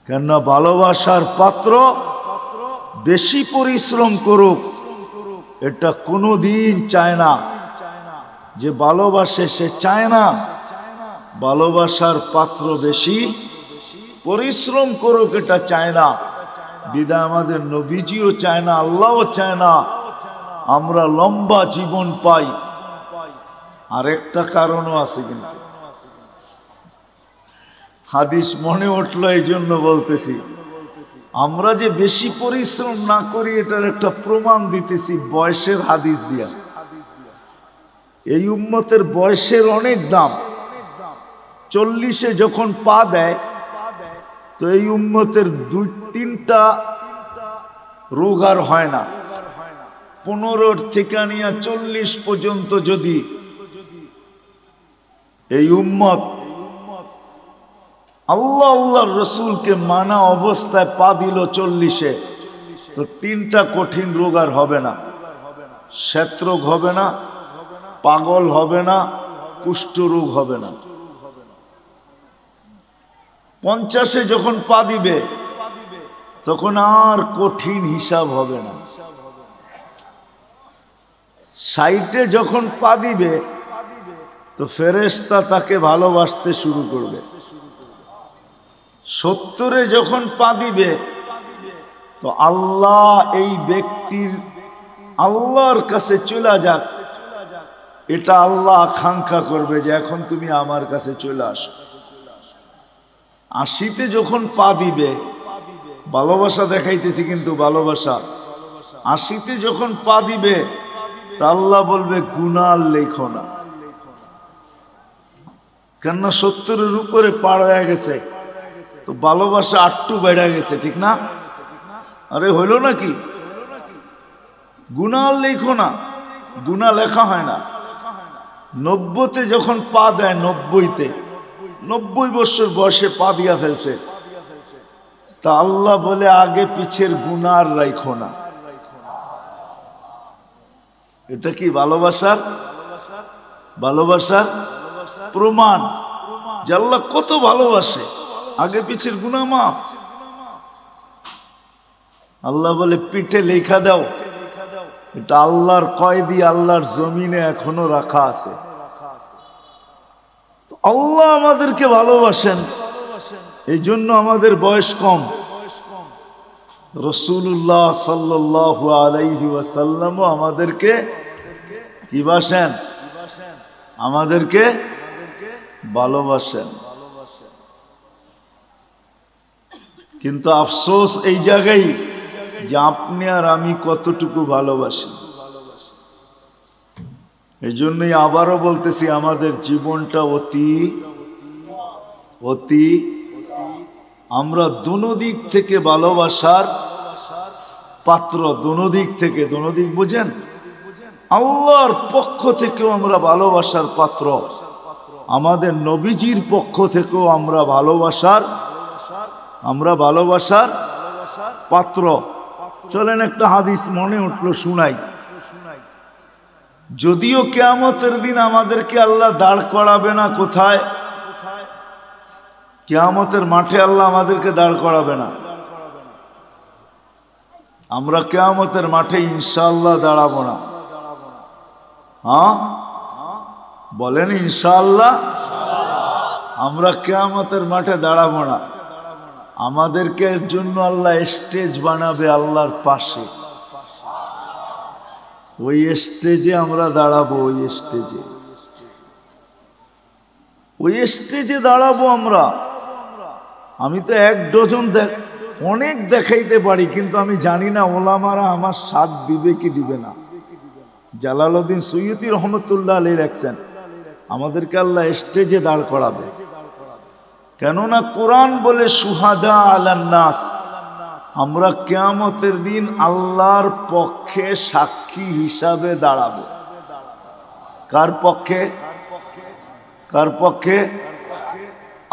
[SPEAKER 1] কেননা ভালোবাসার পাত্র বেশি পরিশ্রম করুক এটা কোনোদিন চায় না। যে ভালোবাসে সে চায় না ভালোবাসার পাত্র বেশি পরিশ্রম করুক, এটা চায় না। বিদায় আমাদের নবীজিও চায় না, আল্লাহও চায় না আমরা লম্বা জীবন পাই। আর একটা কারণও আছে, কিন্তু হাদিস মনে উঠলো এই জন্য বলতেছি। আমরা যে বেশি পরিশ্রম না করি এটার একটা প্রমাণ দিতেছি বয়সের হাদিস দিয়া। এই উম্মতের বয়সের অনেক দাম। 40-এ যখন পা দেয় তো এই উম্মতের 2-3টা রোগ আর হয় না। 15 থেকে নিয়ে 40 পর্যন্ত যদি এই উম্মত আল্লাহ আল্লাহর রসুলকে মানা অবস্থায় পা দিল 40-এ, তো 3টা কঠিন রোগ আর হবে না। শ্বেতরোগ হবে না, পাগল হবে না, কুষ্ঠ রোগ হবে না। 50-এ যখন পা দিবে তখন আর কঠিন হিসাব হবে না। 60-এ যখন পা দিবে তো ফেরেশতা তাকে ভালোবাসতে শুরু করবে। 70-এ যখন পা দিবে তো আল্লাহ এই ব্যক্তির আল্লাহর কাছে চলে যাক, এটা আল্লাহ আকাঙ্ক্ষা করবে যে এখন তুমি আমার কাছে চলে আসো। 80-তে যখন পা দিবে, ভালোবাসা দেখাইতেছি কিন্তু ভালোবাসা, 80-তে যখন পা দিবে তা আল্লাহ বলবে গুনাহ লেখো না, কেননা 70-এর উপরে পার হয়ে গেছে, তো ভালোবাসা আটটু বেড়ে গেছে, ঠিক না? আরে হইল নাকি? গুনাহ লেখো না, গুনাহ লেখা হয় না। 90-তে যখন পা দেয়, 90-তে 90 বছর বয়সে পা দিয়া ফেলছে, তা আল্লাহ বলে আগে পিছের গুনাহ আর রাখো না। এটা কি ভালোবাসার ভালোবাসার প্রমাণ যে আল্লাহ কত ভালোবাসে। আগে পিছের গুনাহ মাফ। আল্লাহ বলে পিঠে লেখা দাও, এটা আল্লাহর কয়েদি, আল্লাহর জমিনে এখনো রাখা আছে। আল্লাহ আমাদেরকে ভালোবাসেন, এই জন্য আমাদের বয়স কম। রাসূলুল্লাহ সাল্লাল্লাহু আলাইহি ওয়াসাল্লাম আমাদেরকে কি বাসেন? আমাদেরকে ভালোবাসেন। কিন্তু আফসোস এই জায়গায় যে আপনি আর আমি কতটুকু ভালোবাসি। এই জন্যই আবারও বলতেছি, আমাদের জীবনটা অতি অতি আমরা দোনো দিক থেকে ভালোবাসার পাত্র। দোনো দিক থেকে, দোনো দিক বুঝেন? আল্লাহর পক্ষ থেকেও আমরা ভালোবাসার পাত্র, আমাদের নবীজির পক্ষ থেকেও আমরা ভালোবাসার পাত্র। চলেন একটা হাদিস মনে উঠলো, শুনাই। যদিও কিয়ামতের দিন আমাদেরকে আল্লাহ দাঁড় করাবে না, কোথায়? কিয়ামতের মাঠে আল্লাহ আমাদেরকে দাঁড় করাবে না। আমরা কিয়ামতের মাঠে ইনশাআল্লাহ দাঁড়াবো না। হ্যাঁ বলেন ইনশাআল্লাহ। আমরা কিয়ামতের মাঠে দাঁড়াবো না। আমাদেরকে এর জন্য আল্লাহ স্টেজ বানাবে আল্লাহর পাশে। ওই স্টেজে আমরা দাঁড়াবো, ওই স্টেজে দাঁড়াবো আমরা। আমি তো এক ডজন অনেক দেখাইতে পারি, কিন্তু আমি জানি না ওলামারা আমার সাথ দিবে কি দিবে না। জালালউদ্দিন সৈয়দী রহমতুল্লাহ আলাইহি লেখছেন, আমাদেরকে আল্লাহ স্টেজে দাঁড় করাবে। কেননা কোরআন বলে সুহাদা আলান নাস, আমরা কিয়ামতের দিন আল্লাহর পক্ষে সাক্ষী হিসাবে দাঁড়াবো। কার পক্ষে? কার পক্ষে?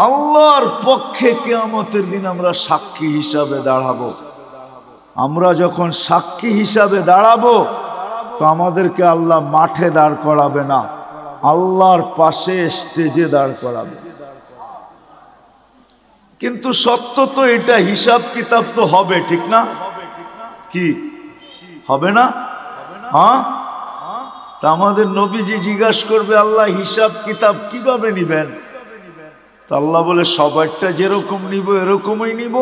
[SPEAKER 1] আল্লাহর পক্ষে কিয়ামতের দিন আমরা সাক্ষী হিসাবে দাঁড়াবো। আমরা যখন সাক্ষী হিসাবে দাঁড়াবো, তো আমাদেরকে আল্লাহ মাঠে দাঁড় করাবে না, আল্লাহর পাশে স্টেজে দাঁড় করাবে। কিন্তু সত্য তো এটা, হিসাব কিতাব তো হবে, ঠিক না? কি হবে না? হ্যাঁ। তা আমাদের নবীজি জিজ্ঞাসা করবে, আল্লাহ হিসাব কিতাব কিভাবে নিবেন? তা আল্লাহ বলে, সবারটা যেরকম নিব এরকমই নিব।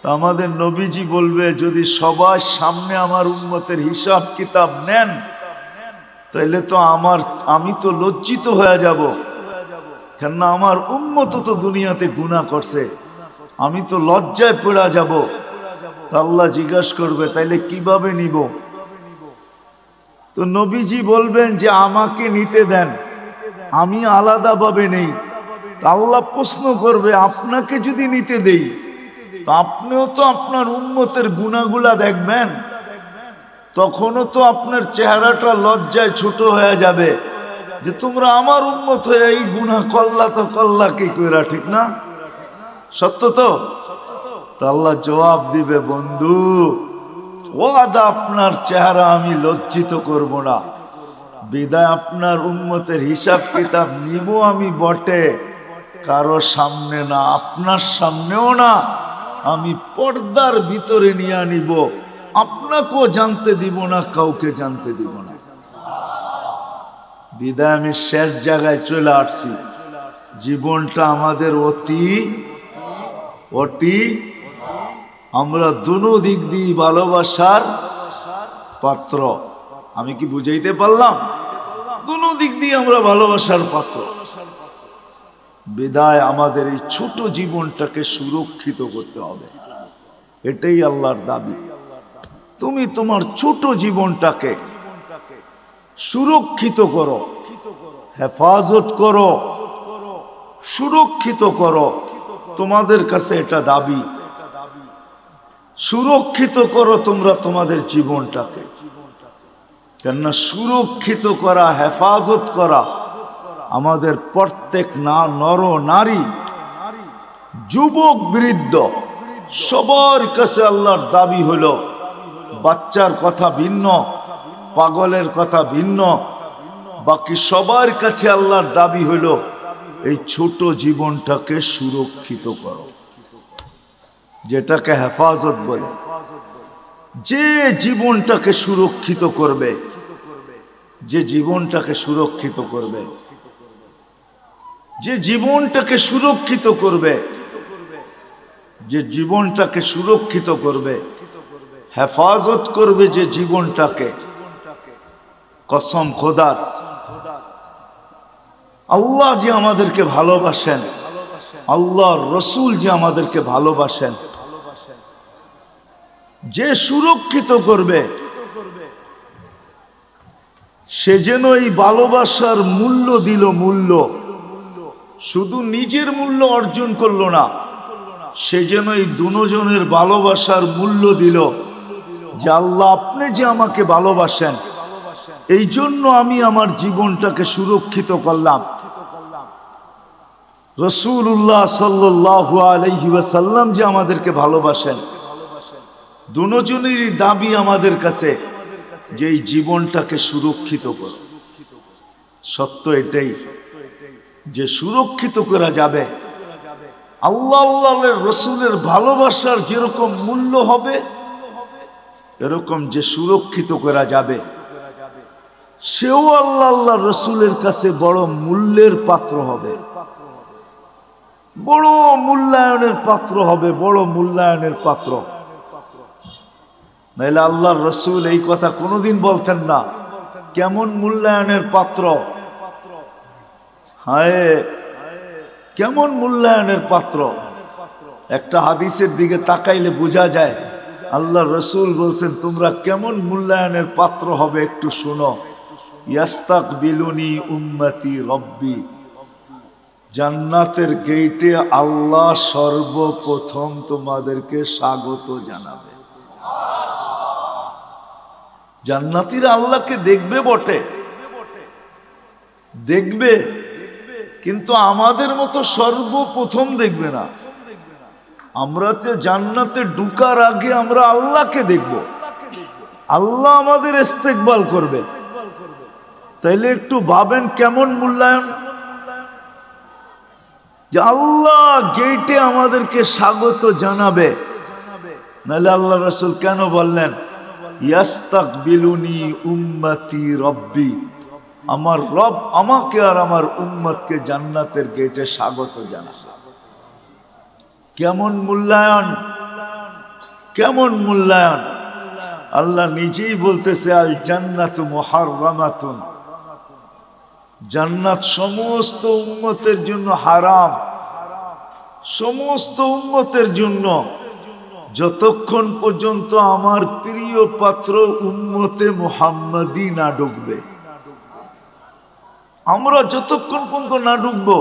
[SPEAKER 1] তা আমাদের নবীজি বলবে, যদি সবার সামনে আমার উম্মতের হিসাব কিতাব নেন, তাইলে তো আমি তো লজ্জিত হয়ে যাব। কেননা আমার উম্মত তো দুনিয়াতে গুনাহ করছে, আমি তো লজ্জায় পড়া যাব। তা আল্লাহ জিজ্ঞাসা করবে, তাইলে কিভাবে নিব? তো নবীজি বলবেন যে আমাকে নিতে দেন, আমি আলাদাভাবে নেই। তা আল্লাহ প্রশ্ন করবে, আপনাকে যদি নিতে দেই, তো আপনিও তো আপনার উম্মতের গুনাহগুলা দেখবেন, তখনও তো আপনার চেহারাটা লজ্জায় ছোট হয়ে যাবে যে তোমরা আমার উম্মত হয়ে এই গুনাহ করলা, তো করলা কি কইরা, ঠিক না? সত্য তো? আল্লাহ জবাব দিবে, বন্ধু ওয়াদা, আপনার চেহারা আমি লজ্জিত করব না। বিদায় আপনার উম্মতের হিসাব কিতাব নিব আমি বটে, কারো সামনে না, আপনার সামনেও না, আমি পর্দার ভিতরে নিয়ে নিব। আপনাকেও জানতে দিব না, কাউকে জানতে দিব না। বিদায় আমি শেষ জায়গায় চলে আসছি। জীবনটা আমাদের অতি আমরা দুনো দিক দিয়ে ভালোবাসার পাত্র। আমি কি বুঝাইতে পারলাম? দুনো দিক দিয়ে আমরা ভালোবাসার পাত্র। বিদায় আমাদের এই ছোট জীবনটাকে সুরক্ষিত করতে হবে, এটাই আল্লাহর দাবি। তুমি তোমার ছোট জীবনটাকে সুরক্ষিত করো, হেফাজত করো, সুরক্ষিত করো। তোমাদের কাছে এটা দাবি, সুরক্ষিত করো তোমরা তোমাদের জীবনটাকে। কেননা সুরক্ষিত করা, হেফাজত করা আমাদের প্রত্যেক নর নারী, যুবক বৃদ্ধ সবার কাছে আল্লাহর দাবি হলো। বাচ্চার কথা ভিন্ন, পাগলের কথা ভিন্ন, বাকি সবার কাছে আল্লাহর দাবি হলো এই ছোট জীবনটাকে সুরক্ষিত করো, যেটাকে হেফাজত বলে। যে জীবনটাকে সুরক্ষিত করবে, যে জীবনটাকে সুরক্ষিত করবে, যে জীবনটাকে সুরক্ষিত করবে, যে জীবনটাকে সুরক্ষিত করবে, হেফাজত করবে যে জীবনটাকে, কসম খোদার, আল্লাহ যে আমাদেরকে ভালোবাসেন, আল্লাহর রসুল যে আমাদেরকে ভালোবাসেন, যে সুরক্ষিত করবে সে যেন এই ভালোবাসার মূল্য দিল, মূল্য শুধু নিজের মূল্য অর্জন করলো না, সে যেন এই দুজনের ভালোবাসার মূল্য দিল যে আল্লাহ আপনি যে আমাকে ভালোবাসেন এই জন্য আমি আমার জীবনটাকে সুরক্ষিত করলাম। রাসূলুল্লাহ সাল্লাল্লাহু আলাইহি ওয়াসাল্লাম যে আমাদেরকে ভালোবাসেন, দুজনেরই দাবি আমাদের কাছে যে এই জীবনটাকে সুরক্ষিত করো। সত্য এটাই যে সুরক্ষিত করা যাবে, আল্লাহ আল্লাহর রাসূলের ভালোবাসার যেরকম মূল্য হবে এরকম যে সুরক্ষিত করা যাবে সেও আল্লাহ আল্লাহর রাসূলের কাছে বড় মূল্যের পাত্র হবে, বড় মূল্যায়নের পাত্র হবে, বড় মূল্যায়নের পাত্র। নাইলে আল্লাহর রাসূল এই কথা কোনোদিন বলতেন না, কেমন মূল্যায়নের পাত্র, হায় কেমন মূল্যায়নের পাত্র। একটা হাদিসের দিকে তাকাইলে বোঝা যায় আল্লাহর রাসূল বলছেন তোমরা কেমন মূল্যায়নের পাত্র হবে একটু শুনো। ইয়াস্তাকবিলুনি উম্মতি রব্বি, জান্নাতের গেটে আল্লাহ সর্বপ্রথম তোমাদেরকে স্বাগত জানাবে। জান্নাতীরা আল্লাহকে দেখবে বটে, দেখবে, কিন্তু আমাদের মতো সর্বপ্রথম দেখবে না। আমরা তো জান্নাতে ঢুকার আগে আমরা আল্লাহকে দেখব, আল্লাহ আমাদের ইস্তেকবাল করবে। তাইলে একটু ভাবেন কেমন মূল্যায়ন, যে আল্লাহ গেটে আমাদেরকে স্বাগত জানাবে। নাহলে আল্লাহ রাসূল কেন বললেন ইয়াস্তাকবিলুনি উম্মতি রব্বি, আমার রব আমাকে আর আমার উম্মতকে জান্নাতের গেটে স্বাগত জানাবে। কেমন মূল্যায়ন, কেমন মূল্যায়ন। আল্লাহ নিজেই বলতেছে আল জান্নাতু মুহাররামাতুন, জান্নাত সমস্ত উম্মতের জন্য হারাম, সমস্ত উম্মতের জন্য, যতক্ষণ পর্যন্ত আমার প্রিয় পাত্র উম্মতে মুহাম্মাদি না ঢুকবে। আমরা যতক্ষণ পর্যন্ত না ঢুকবো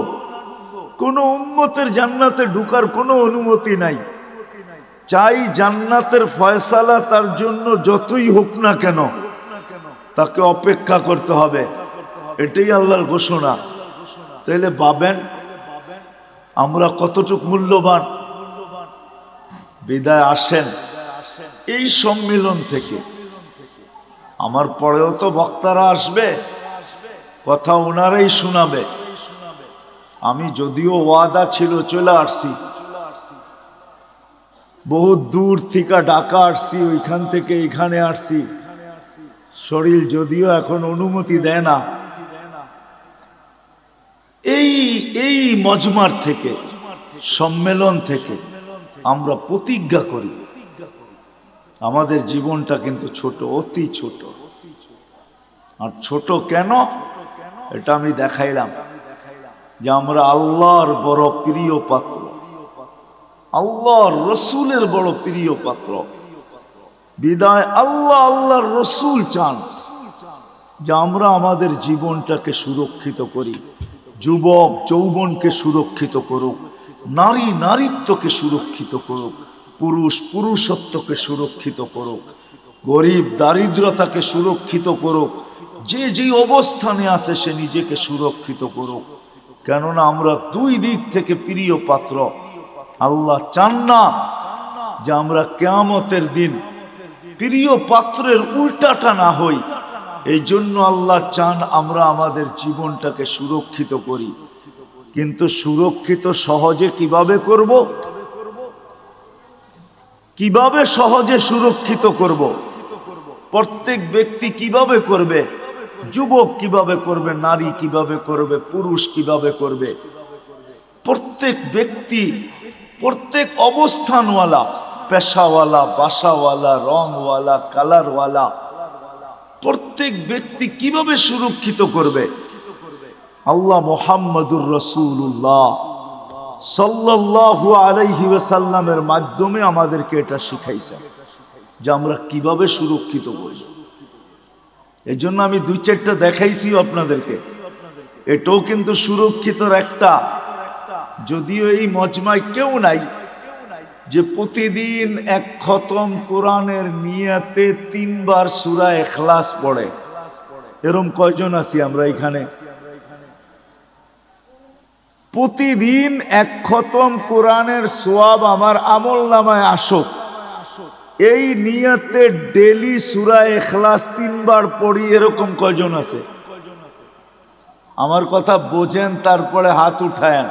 [SPEAKER 1] কোন উম্মতের জান্নাতে ঢুকার কোনো অনুমতি নাই। চাই জান্নাতের ফয়সালা তার জন্য যতই হোক না কেন তাকে অপেক্ষা করতে হবে, এটাই আল্লাহর ঘোষণা। তাইলে ভাবেন আমরা কতটুক মূল্যবান। বিদায় আসেন এই সম্মেলন থেকে, আমার পরেও তো বক্তারা আসবে, কথা ওনারাই শোনাবে। আমি যদিও ওয়াদা ছিল চলে আসছি, বহু দূর থেকে ঢাকা আসছি, ওইখান থেকে এখানে আসছি, শরীর যদিও এখন অনুমতি দেয় না। এই মজমার থেকে, সম্মেলন থেকে আমরা প্রতিজ্ঞা করি আমাদের জীবনটা কিন্তু ছোট, অতি ছোট। আর ছোট কেন এটা আমি দেখাইলাম যে আমরা আল্লাহর বড় প্রিয় পাত্র, আল্লাহর রসুলের বড় প্রিয় পাত্র। বিদায় আল্লাহ আল্লাহর রসুল চান যে আমরা আমাদের জীবনটাকে সুরক্ষিত করি, যুবক যৌবনকে সুরক্ষিত করুক, নারী নারীত্বকে সুরক্ষিত করুক, পুরুষ পুরুষত্বকে সুরক্ষিত করুক, গরিব দারিদ্রতাকে সুরক্ষিত করুক, যে যেই অবস্থানে আছে সে নিজেকে সুরক্ষিত করুক। কেননা আমরা দুই দিক থেকে প্রিয় পাত্র। আল্লাহ চান না যে আমরা কিয়ামতের দিন প্রিয় পাত্রের উল্টাটা না হই। এই জন্য আল্লাহ চান আমরা আমাদের জীবনটাকে সুরক্ষিত করি। কিন্তু সুরক্ষিত সহজে কিভাবে করব? কিভাবে সহজে সুরক্ষিত করব? প্রত্যেক ব্যক্তি কিভাবে করবে? যুবক কিভাবে করবে? নারী কিভাবে করবে? পুরুষ কিভাবে করবে? প্রত্যেক ব্যক্তি, প্রত্যেক অবস্থানওয়ালা, পেশাওয়ালা, বাসাওয়ালা, রংওয়ালা, কালারওয়ালা, প্রত্যেক ব্যক্তি কিভাবে সুরক্ষিত করবে? আল্লাহ মুহাম্মদুর রাসূলুল্লাহ সাল্লাল্লাহু আলাইহি ওয়াসাল্লামের মাধ্যমে আমাদেরকে এটা শিখাইছেন। যে আমরা কিভাবে সুরক্ষিত করি। এই জন্য আমি 2-4টা দেখাইছি আপনাদেরকে। এটাও কিন্তু সুরক্ষিতর একটা, যদিও এই মজমায় কেউ নাই যে প্রতিদিন এক খতম কোরআনের নিয়াতে 3 বার সূরা ইখলাস পড়ে। এরকম কয়জন আছি আমরা এখানে? প্রতিদিন এক খতম কোরআনের সওয়াব আমার আমলনামায় আসুক, এই নিয়তে ডেলি সূরা ইখলাস 3 বার পড়ি, এরকম কয়জন আছে? আমার কথা বোঝেন, তারপরে হাত উঠায়েন।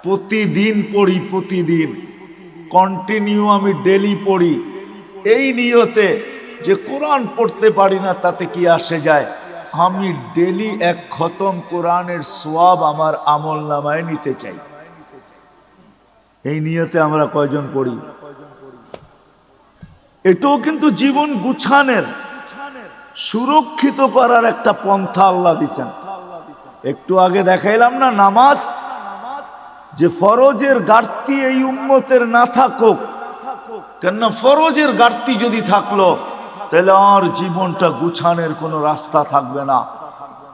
[SPEAKER 1] প্রতিদিন পড়ি, প্রতিদিন কন্টিনিউ আমি ডেলি পড়ি, এই নিয়তে যে কোরআন পড়তে পারি না তাতে কি আসে যায়, আমি ডেলি এক খতম কোরআনের সওয়াব আমার আমলনামায় নিতে চাই। এই নিয়তে আমরা কয়জন পড়ি? এটাও কিন্তু জীবন গুছানের, সুরক্ষিত করার একটা পন্থা আল্লাহ দিছেন। একটু আগে দেখাইলাম না নামাজ, যে ফরজের ঘাটতি এই উম্মতের না থাকুক, কেননা ফরজের ঘাটতি যদি থাকলো তাহলে আর জীবনটা গুছানের কোনো রাস্তা থাকবে না।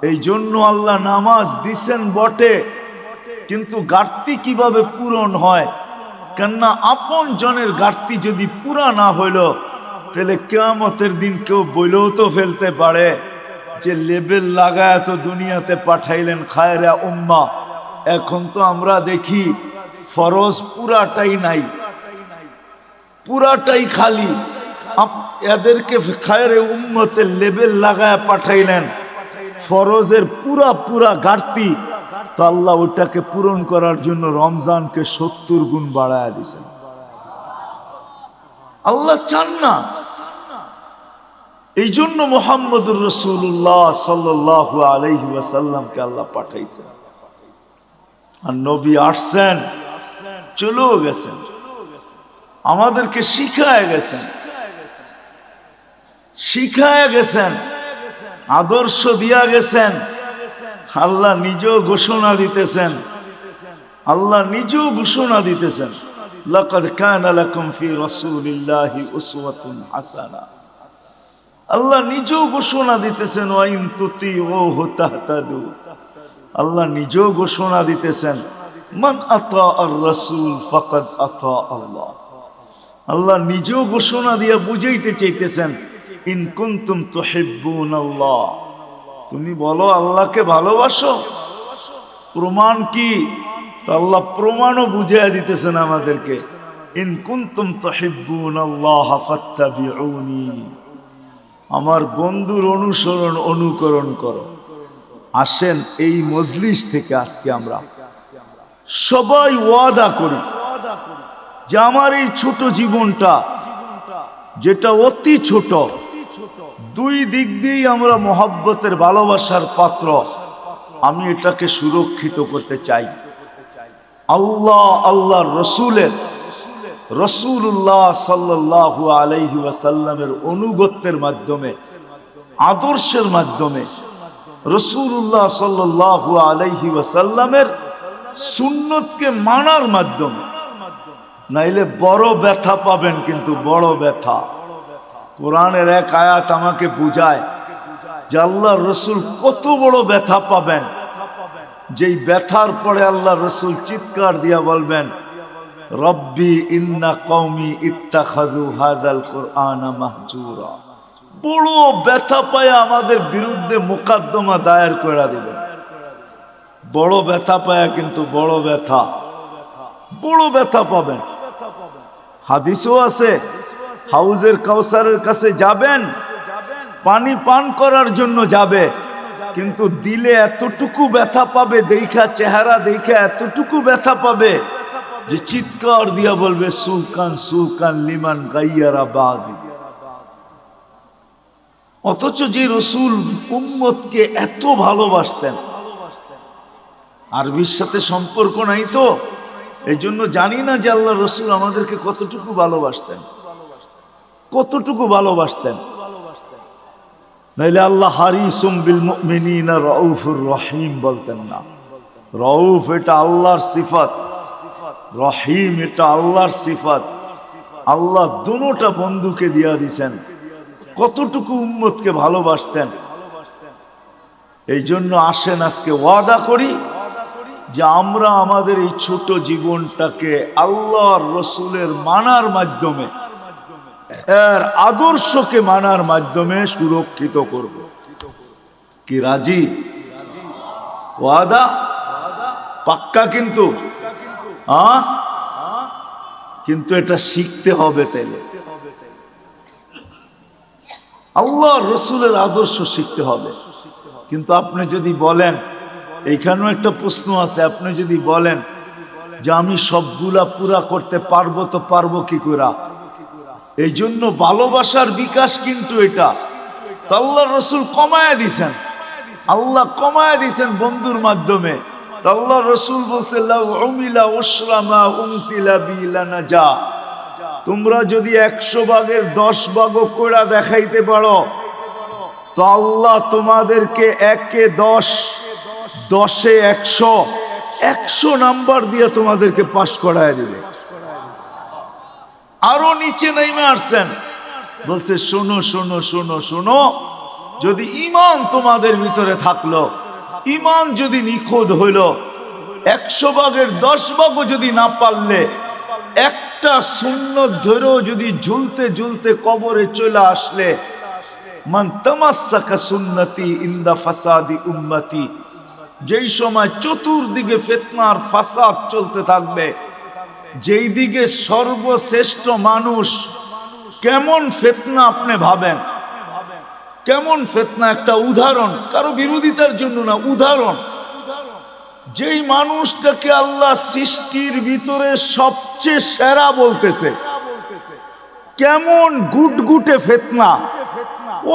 [SPEAKER 1] এই জন্য আল্লাহ নামাজ দিছেন বটে, কিন্তু ঘাটতি কিভাবে পূরণ হয়, কেননা আপন জনের ঘাটতি যদি পুরা না হইল তাহলে কিয়ামতের দিন কেউ বইলেও তো ফেলতে পারে যে লেবেল লাগায় তো দুনিয়াতে পাঠাইলেন খায়রা উম্মা, এখন তো আমরা দেখি ফরজ পুরাটাই নাই, পুরাটাই খালি। এদেরকে খায়রে উম্মতের লেবেল লাগায় পাঠাইলেন, ফরজের পুরা পুরা ঘাটতি, তো আল্লাহ ওটাকে পূরণ করার জন্য রমজানকে 70 গুণ বাড়ায় দিয়েছেন। আল্লাহ চান না, এই জন্য মুহাম্মদুর রাসূলুল্লাহ সাল্লাল্লাহু আলাইহি ওয়াসাল্লামকে আল্লাহ পাঠাইছেন। আর নবী আসছেন, চলেও গেছেন, আমাদেরকে শিখায় গেছেন, শিখায় গেছেন, আদর্শ দিয়া গেছেন। আল্লাহ নিজেও ঘোষণা দিতেছেন, আল্লাহ নিজেও ঘোষণা দিতেছেন, লাকাদ কানা লাকুম ফি রাসূলিল্লাহি উসওয়াতুন হাসানা। আল্লাহ নিজেও ঘোষণা দিতেছেন, ওয়া ইন তুতিউহু তাহতাদু। আল্লাহ নিজেও ঘোষণা দিতেছেন, মান আতা আর রাসূল ফাকাদ আতা আল্লাহ। আল্লাহ নিজেও ঘোষণা দিয়া বুঝাইতে চাইতেছেন, ইন কুনতুম তুহিব্বুনাল্লাহ, তুমি বলো আল্লাহকে ভালোবাসো, প্রমাণ কি? তো আল্লাহ প্রমাণও বুঝাইয়া দিতেছেন আমাদেরকে, ইন কুনতুম তুহিব্বুনাল্লাহ ফাত্তাবিউনি, আমার বন্ধুর অনুসরণ অনুকরণ করো। আসেন এই মজলিস থেকে আজকে আমরা সবাই ওয়াদা করি যে আমার এই ছোট জীবনটা, যেটা অতি ছোট, 2 দিক দিয়েই আমরা মহব্বতের ভালোবাসার পাত্র, আমি এটাকে সুরক্ষিত করতে চাই। আল্লাহ আল্লাহর রসুলের, রাসূলুল্লাহ সাল্লাল্লাহু আলাইহি ওয়াসাল্লামের অনুগত্যের মাধ্যমে, আদর্শের মাধ্যমে, রাসূলুল্লাহ সাল্লাল্লাহু আলাইহি ওয়াসাল্লামের সুন্নতকে মানার মাধ্যমে। নাইলে বড় ব্যথা পাবেন, কিন্তু বড় ব্যথা। কোরআনের এক আয়াত আমাকে বুঝায় যে আল্লাহর রাসূল কত বড় ব্যথা পাবেন, যেই ব্যথার পরে আল্লাহর রাসূল চিৎকার দিয়া বলবেন, রব্বি ইন্না কওমি ইত্তাখাযু হাযাল কুরআনা মাহজুরা। বড় ব্যথা পায় আমাদের বিরুদ্ধে মোকদ্দমা দায়ের করে দিবেন। বড় ব্যথা পায়, কিন্তু বড় ব্যথা, বড় ব্যথা পাবেন। হাদিসও আছে, হাউজের কাউসারের কাছে যাবেন, পানি পান করার জন্য যাবে, কিন্তু দিলে এতটুকু ব্যথা পাবে, দেখা চেহারা দেখা এতটুকু ব্যথা পাবে যে চিৎকার দিয়া বলবে, সুলকান সুলকান লিমান গাইয়ারা বাদি। অথচ যে রসুল উম্মতকে এত ভালোবাসতেন, আরবির সাথে সম্পর্ক নাই তো, এই জন্য জানি না যে আল্লাহ রসুল আমাদেরকে কতটুকু ভালোবাসতেন, কতটুকু ভালোবাসতেন। নাইলে আল্লাহ হারিসুম বিল মুমিনিনা রাউফুর রহিম বলতেন না। রউফ এটা আল্লাহর সিফাত, রহিম এটা আল্লাহর সিফাত। আল্লাহ দুটোটা বন্ধুকে দিয়া দিছেন, কতটুকু উম্মতকে ভালোবাসতেন। এই জন্য আসেন আজকে ওয়াদা করি যে আমরা আমাদের এই ছোট জীবনটাকে আল্লাহর রসুলের মানার মাধ্যমে, এর আদর্শকে মানার মাধ্যমে সুরক্ষিত করব। কি রাজি? ওয়াদা পাক্কা? কিন্তু কিন্তু এটা শিখতে হবে। তাইলে আল্লাহর রসুলের আদর্শ শিখতে হবে। কিন্তু আপনি যদি বলেন, এইখানেও একটা প্রশ্ন আছে, আপনি যদি বলেন যে আমি সবগুলা পুরা করতে পারবো, তো পারবো কি করে? এই জন্য ভালোবাসার বিকাশ কিন্তু এটা তো আল্লাহর রসুল কমায়া দিছেন, আল্লাহ কমায়া দিছেন বন্ধুর মাধ্যমে। তো আল্লাহর রসুল বলছে তোমরা যদি 100 ভাগের 10 ভাগও করে দেখাইতে পারো, তো আল্লাহ তোমাদেরকে 1-এ 10, 10-এ 100, 100 নাম্বার দিয়ে তোমাদেরকে পাশ করায় দিবে। আরো নিচে নেমে আসছেন, বলছে শোনো শোনো শোনো শোনো, যদি ঈমান তোমাদের ভিতরে থাকলো, ঈমান যদি নিখুঁত হইল, 100 ভাগের 10 ভাগও যদি না পারলে, একটা সুন্নত ধরেও যদি ঝুলতে ঝুলতে কবরে চলে আসলে, মান তামাসসাকা সুন্নতি ইনদা ফাসাদি উম্মতি, যেই সময় চতুর্দিকে ফিতনার ফাসাদ চলতে থাকবে, যেই দিকে সর্বশ্রেষ্ঠ মানুষ, কেমন ফিতনা আপনি ভাবেন, কেমন ফিতনা? একটা উদাহরণ, কারো বিরোধিতার জন্য না, উদাহরণ। যেই মানুষটাকে আল্লাহ সৃষ্টির ভিতরে সবচেয়ে সেরা বলতেছে, কেমন গুটগুটে ফিতনা,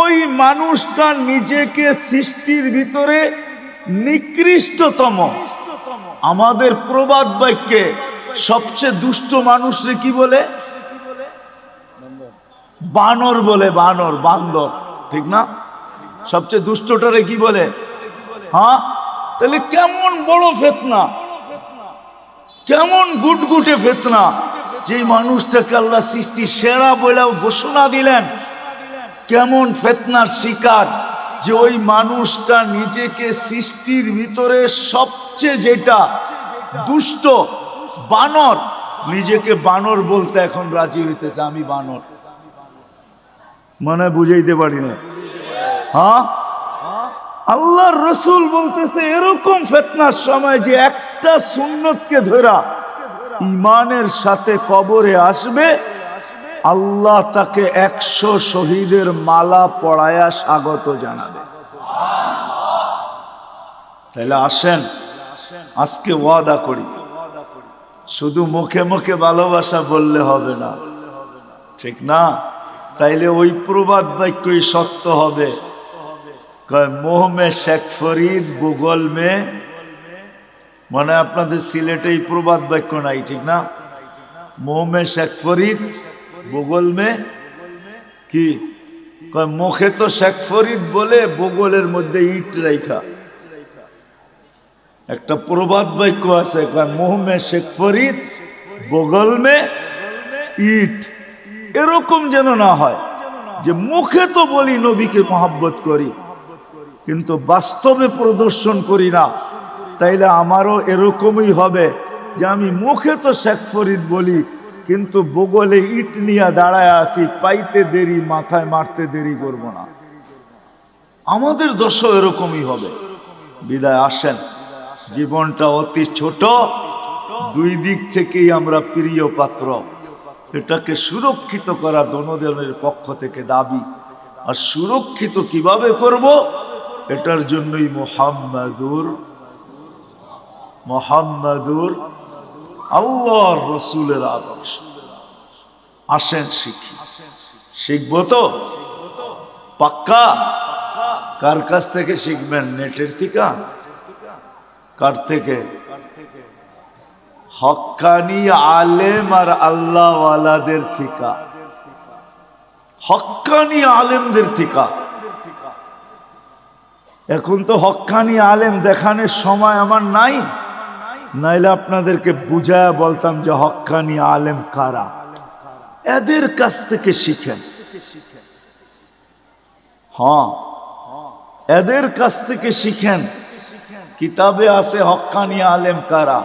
[SPEAKER 1] ওই মানুষটা নিজেকে সৃষ্টির ভিতরে নিকৃষ্টতম। আমাদের প্রবাদ বাক্যে সবচেয়ে দুষ্ট মানুষরে কি বলে? বানর বলে, বানর, বান্দর, ঠিক না? সবচেয়ে দুষ্টটারে কি বলে? হ্যাঁ, তাহলে কেমন বড় ফিতনা, কেমন গুটগুটে ফিতনা। যে মানুষটাকে আল্লাহ সৃষ্টি সেরা বলেও ঘোষণা দিলেন, কেমন ফিতনার শিকার, যে ওই মানুষটা নিজেকে সৃষ্টির ভিতরে সবচেয়ে যেটা দুষ্ট, বানর, নিজেকে বানর বলতে এখন রাজি হইতেছে, আমি বানর। মানে বুঝাইতে পারি না? হ্যাঁ, আল্লাহর রসুল বলতেছে এরকম ফিতনার সময় যে একটা সুন্নতকে ধরা ঈমানের সাথে কবরে আসবে, আল্লাহ তাকে 100 শহীদের মালা পড়ায়া স্বাগত জানাবে। তাহলে আসেন আজকে ওয়াদা করি, শুধু মুখে মুখে ভালোবাসা বললে হবে না, ঠিক না? তাইলে ওই প্রবাদ বাক্যই সত্য হবে, মোহ মে শেখ ফরিদ ভূগোল মে, মানে আপনাদের সিলেটে এই প্রবাদ বাক্য নাই, ঠিক না? মোহ মে শেখ ফরিদ ভূগোল মে কি, মুখে তো শেখ ফরিদ বলে ভূগোলের মধ্যে ইট রাইখা। একটা প্রবাদ বাক্য আছে, মোহ মে শেখ ফরিদ ভূগোল মে ইট। এরকম যেন না হয় যে মুখে তো বলি নবীকে মহব্বত করি, কিন্তু বাস্তবে প্রদর্শন করি না। তাইলে আমারও এরকমই হবে যে আমি মুখে তো শেখ ফরিদ বলি, কিন্তু বগলে ইট নিয়ে দাঁড়ায় আসি, পাইতে দেরি মাথায় মারতে দেরি করব না। আমাদের দশা এরকমই হবে। বিদায় আসেন, জীবনটা অতি ছোট, দুই দিক থেকেই আমরা প্রিয় পাত্র, এটাকে সুরক্ষিত করা দোনোজনের পক্ষ থেকে দাবি। আর সুরক্ষিত কিভাবে করব, এটার জন্যই মোহাম্মদুর আল্লাহর রসুলের আদর্শ। আসেন শিখি, শিখবো তো পাক্কা? কার কাছ থেকে শিখবেন? নেটের থেকে? কার থেকে? হক্কানি আলেম আর আল্লাহ ওয়ালাদের থেকে, হক্কানি আলেমদের থেকে। এখন তো হক্কানি আলেম দেখানোর সময় আমার নাই, নাইলে আপনাদেরকে বুঝায়া বলতাম যে হক্কানি আলেম কারা। এদের কাছ থেকে শিখেন। হ্যাঁ, এদের কাছ থেকে শিখেন। কিতাবে আছে হক্কানি আলেম কারা,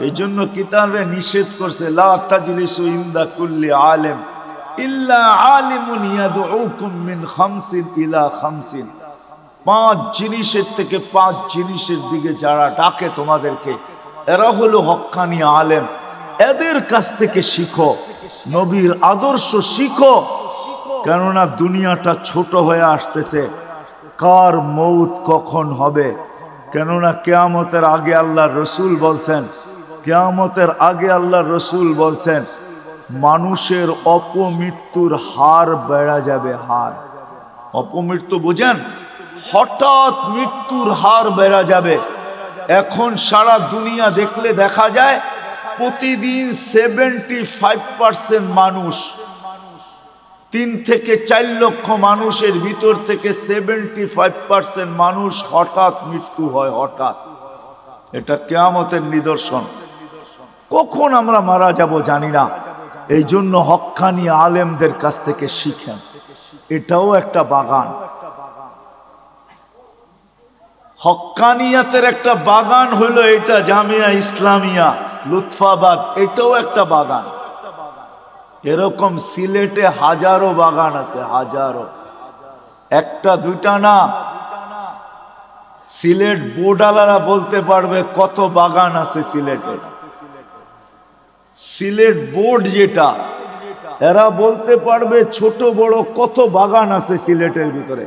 [SPEAKER 1] এই জন্য কিতাবে নিষেধ করছে লা তাজলিসু ইনদা কুল্লি আলেম ইল্লা আলিমুন ইয়াদউকুম মিন খামসিন ইলা খামসিন। 5 জিনিসের থেকে 5 জিনিসের দিকে যারা ডাকে তোমাদেরকে, এরা হলো হক্কানি আলেম। এদের কাছ থেকে শিখো, নবীর আদর্শ শিখো। কেননা দুনিয়াটা ছোট হয়ে আসতেছে। কার মৌত কখন হবে, কেননা কিয়ামতের আগে আল্লাহর রসুল বলছেন, কিয়ামতের আগে আল্লাহর রসুল বলছেন মানুষের অপমৃত্যুর হার বেড়ে যাবে। হার, অপমৃত্যু বুঝেন? হঠাৎ মৃত্যুর হার বেড়ে যাবে। এখন সারা দুনিয়া দেখলে দেখা যায় প্রতিদিন 75% মানুষ, 3 থেকে 4 লক্ষ মানুষের ভিতর থেকে 75% মানুষ হঠাৎ মৃত্যু হয়। হঠাৎ, এটা কিয়ামতের নিদর্শন। কখন আমরা মারা যাব জানি না। এই জন্য হক্কানি আলেমদের কাছ থেকে শিখেন। এটাও একটা বাগান, হক্কানিয়াতের একটা বাগান হলো এটা। জামিয়া ইসলামিয়া লুৎফাবাদ, এটাও একটা বাগান। এরকম সিলেটে হাজারো বাগান আছে, হাজারো, একটা দুইটা না। সিলেট বোর্ডালারা বলতে পারবে কত বাগান আছে সিলেটে। সিলেট বোর্ড যেটা, এরা বলতে পারবে ছোট বড় কত বাগান আছে সিলেটের ভিতরে।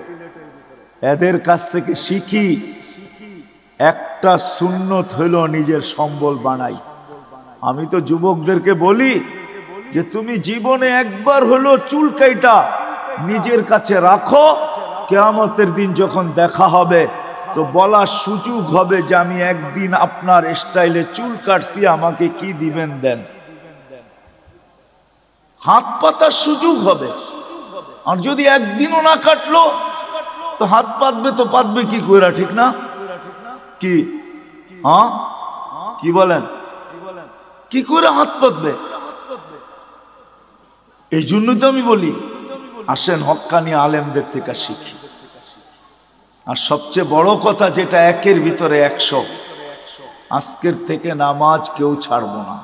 [SPEAKER 1] এদের কাছ থেকে শিখি। একটা সুন্নত হইল নিজের সম্বল বানাই। আমি তো যুবকদেরকে বলি যে তুমি জীবনে একবার হলো চুল কাইটা নিজের কাছে রাখো। কিয়ামতের দিন যখন দেখা হবে তো বলার সুযোগ হবে যে আমি একদিন আপনার স্টাইলে চুল কাটছি, আমাকে কি দিবেন দেন। হাত পাতার সুযোগ হবে। আর যদি একদিনও না কাটলো তো হাত পাতবে, তো পাতবে কি কইরা, ঠিক না? কি হ্যাঁ, কি বলেন? কি করে হাত পাতবে? এই জন্য তো আমি বলি আসেন হক্কানি আলেমদের থেকে শিখি। আর সবচেয়ে বড় কথা যেটা, 1-এর ভিতরে 100, আজকের থেকে নামাজ কেউ ছাড়বো না।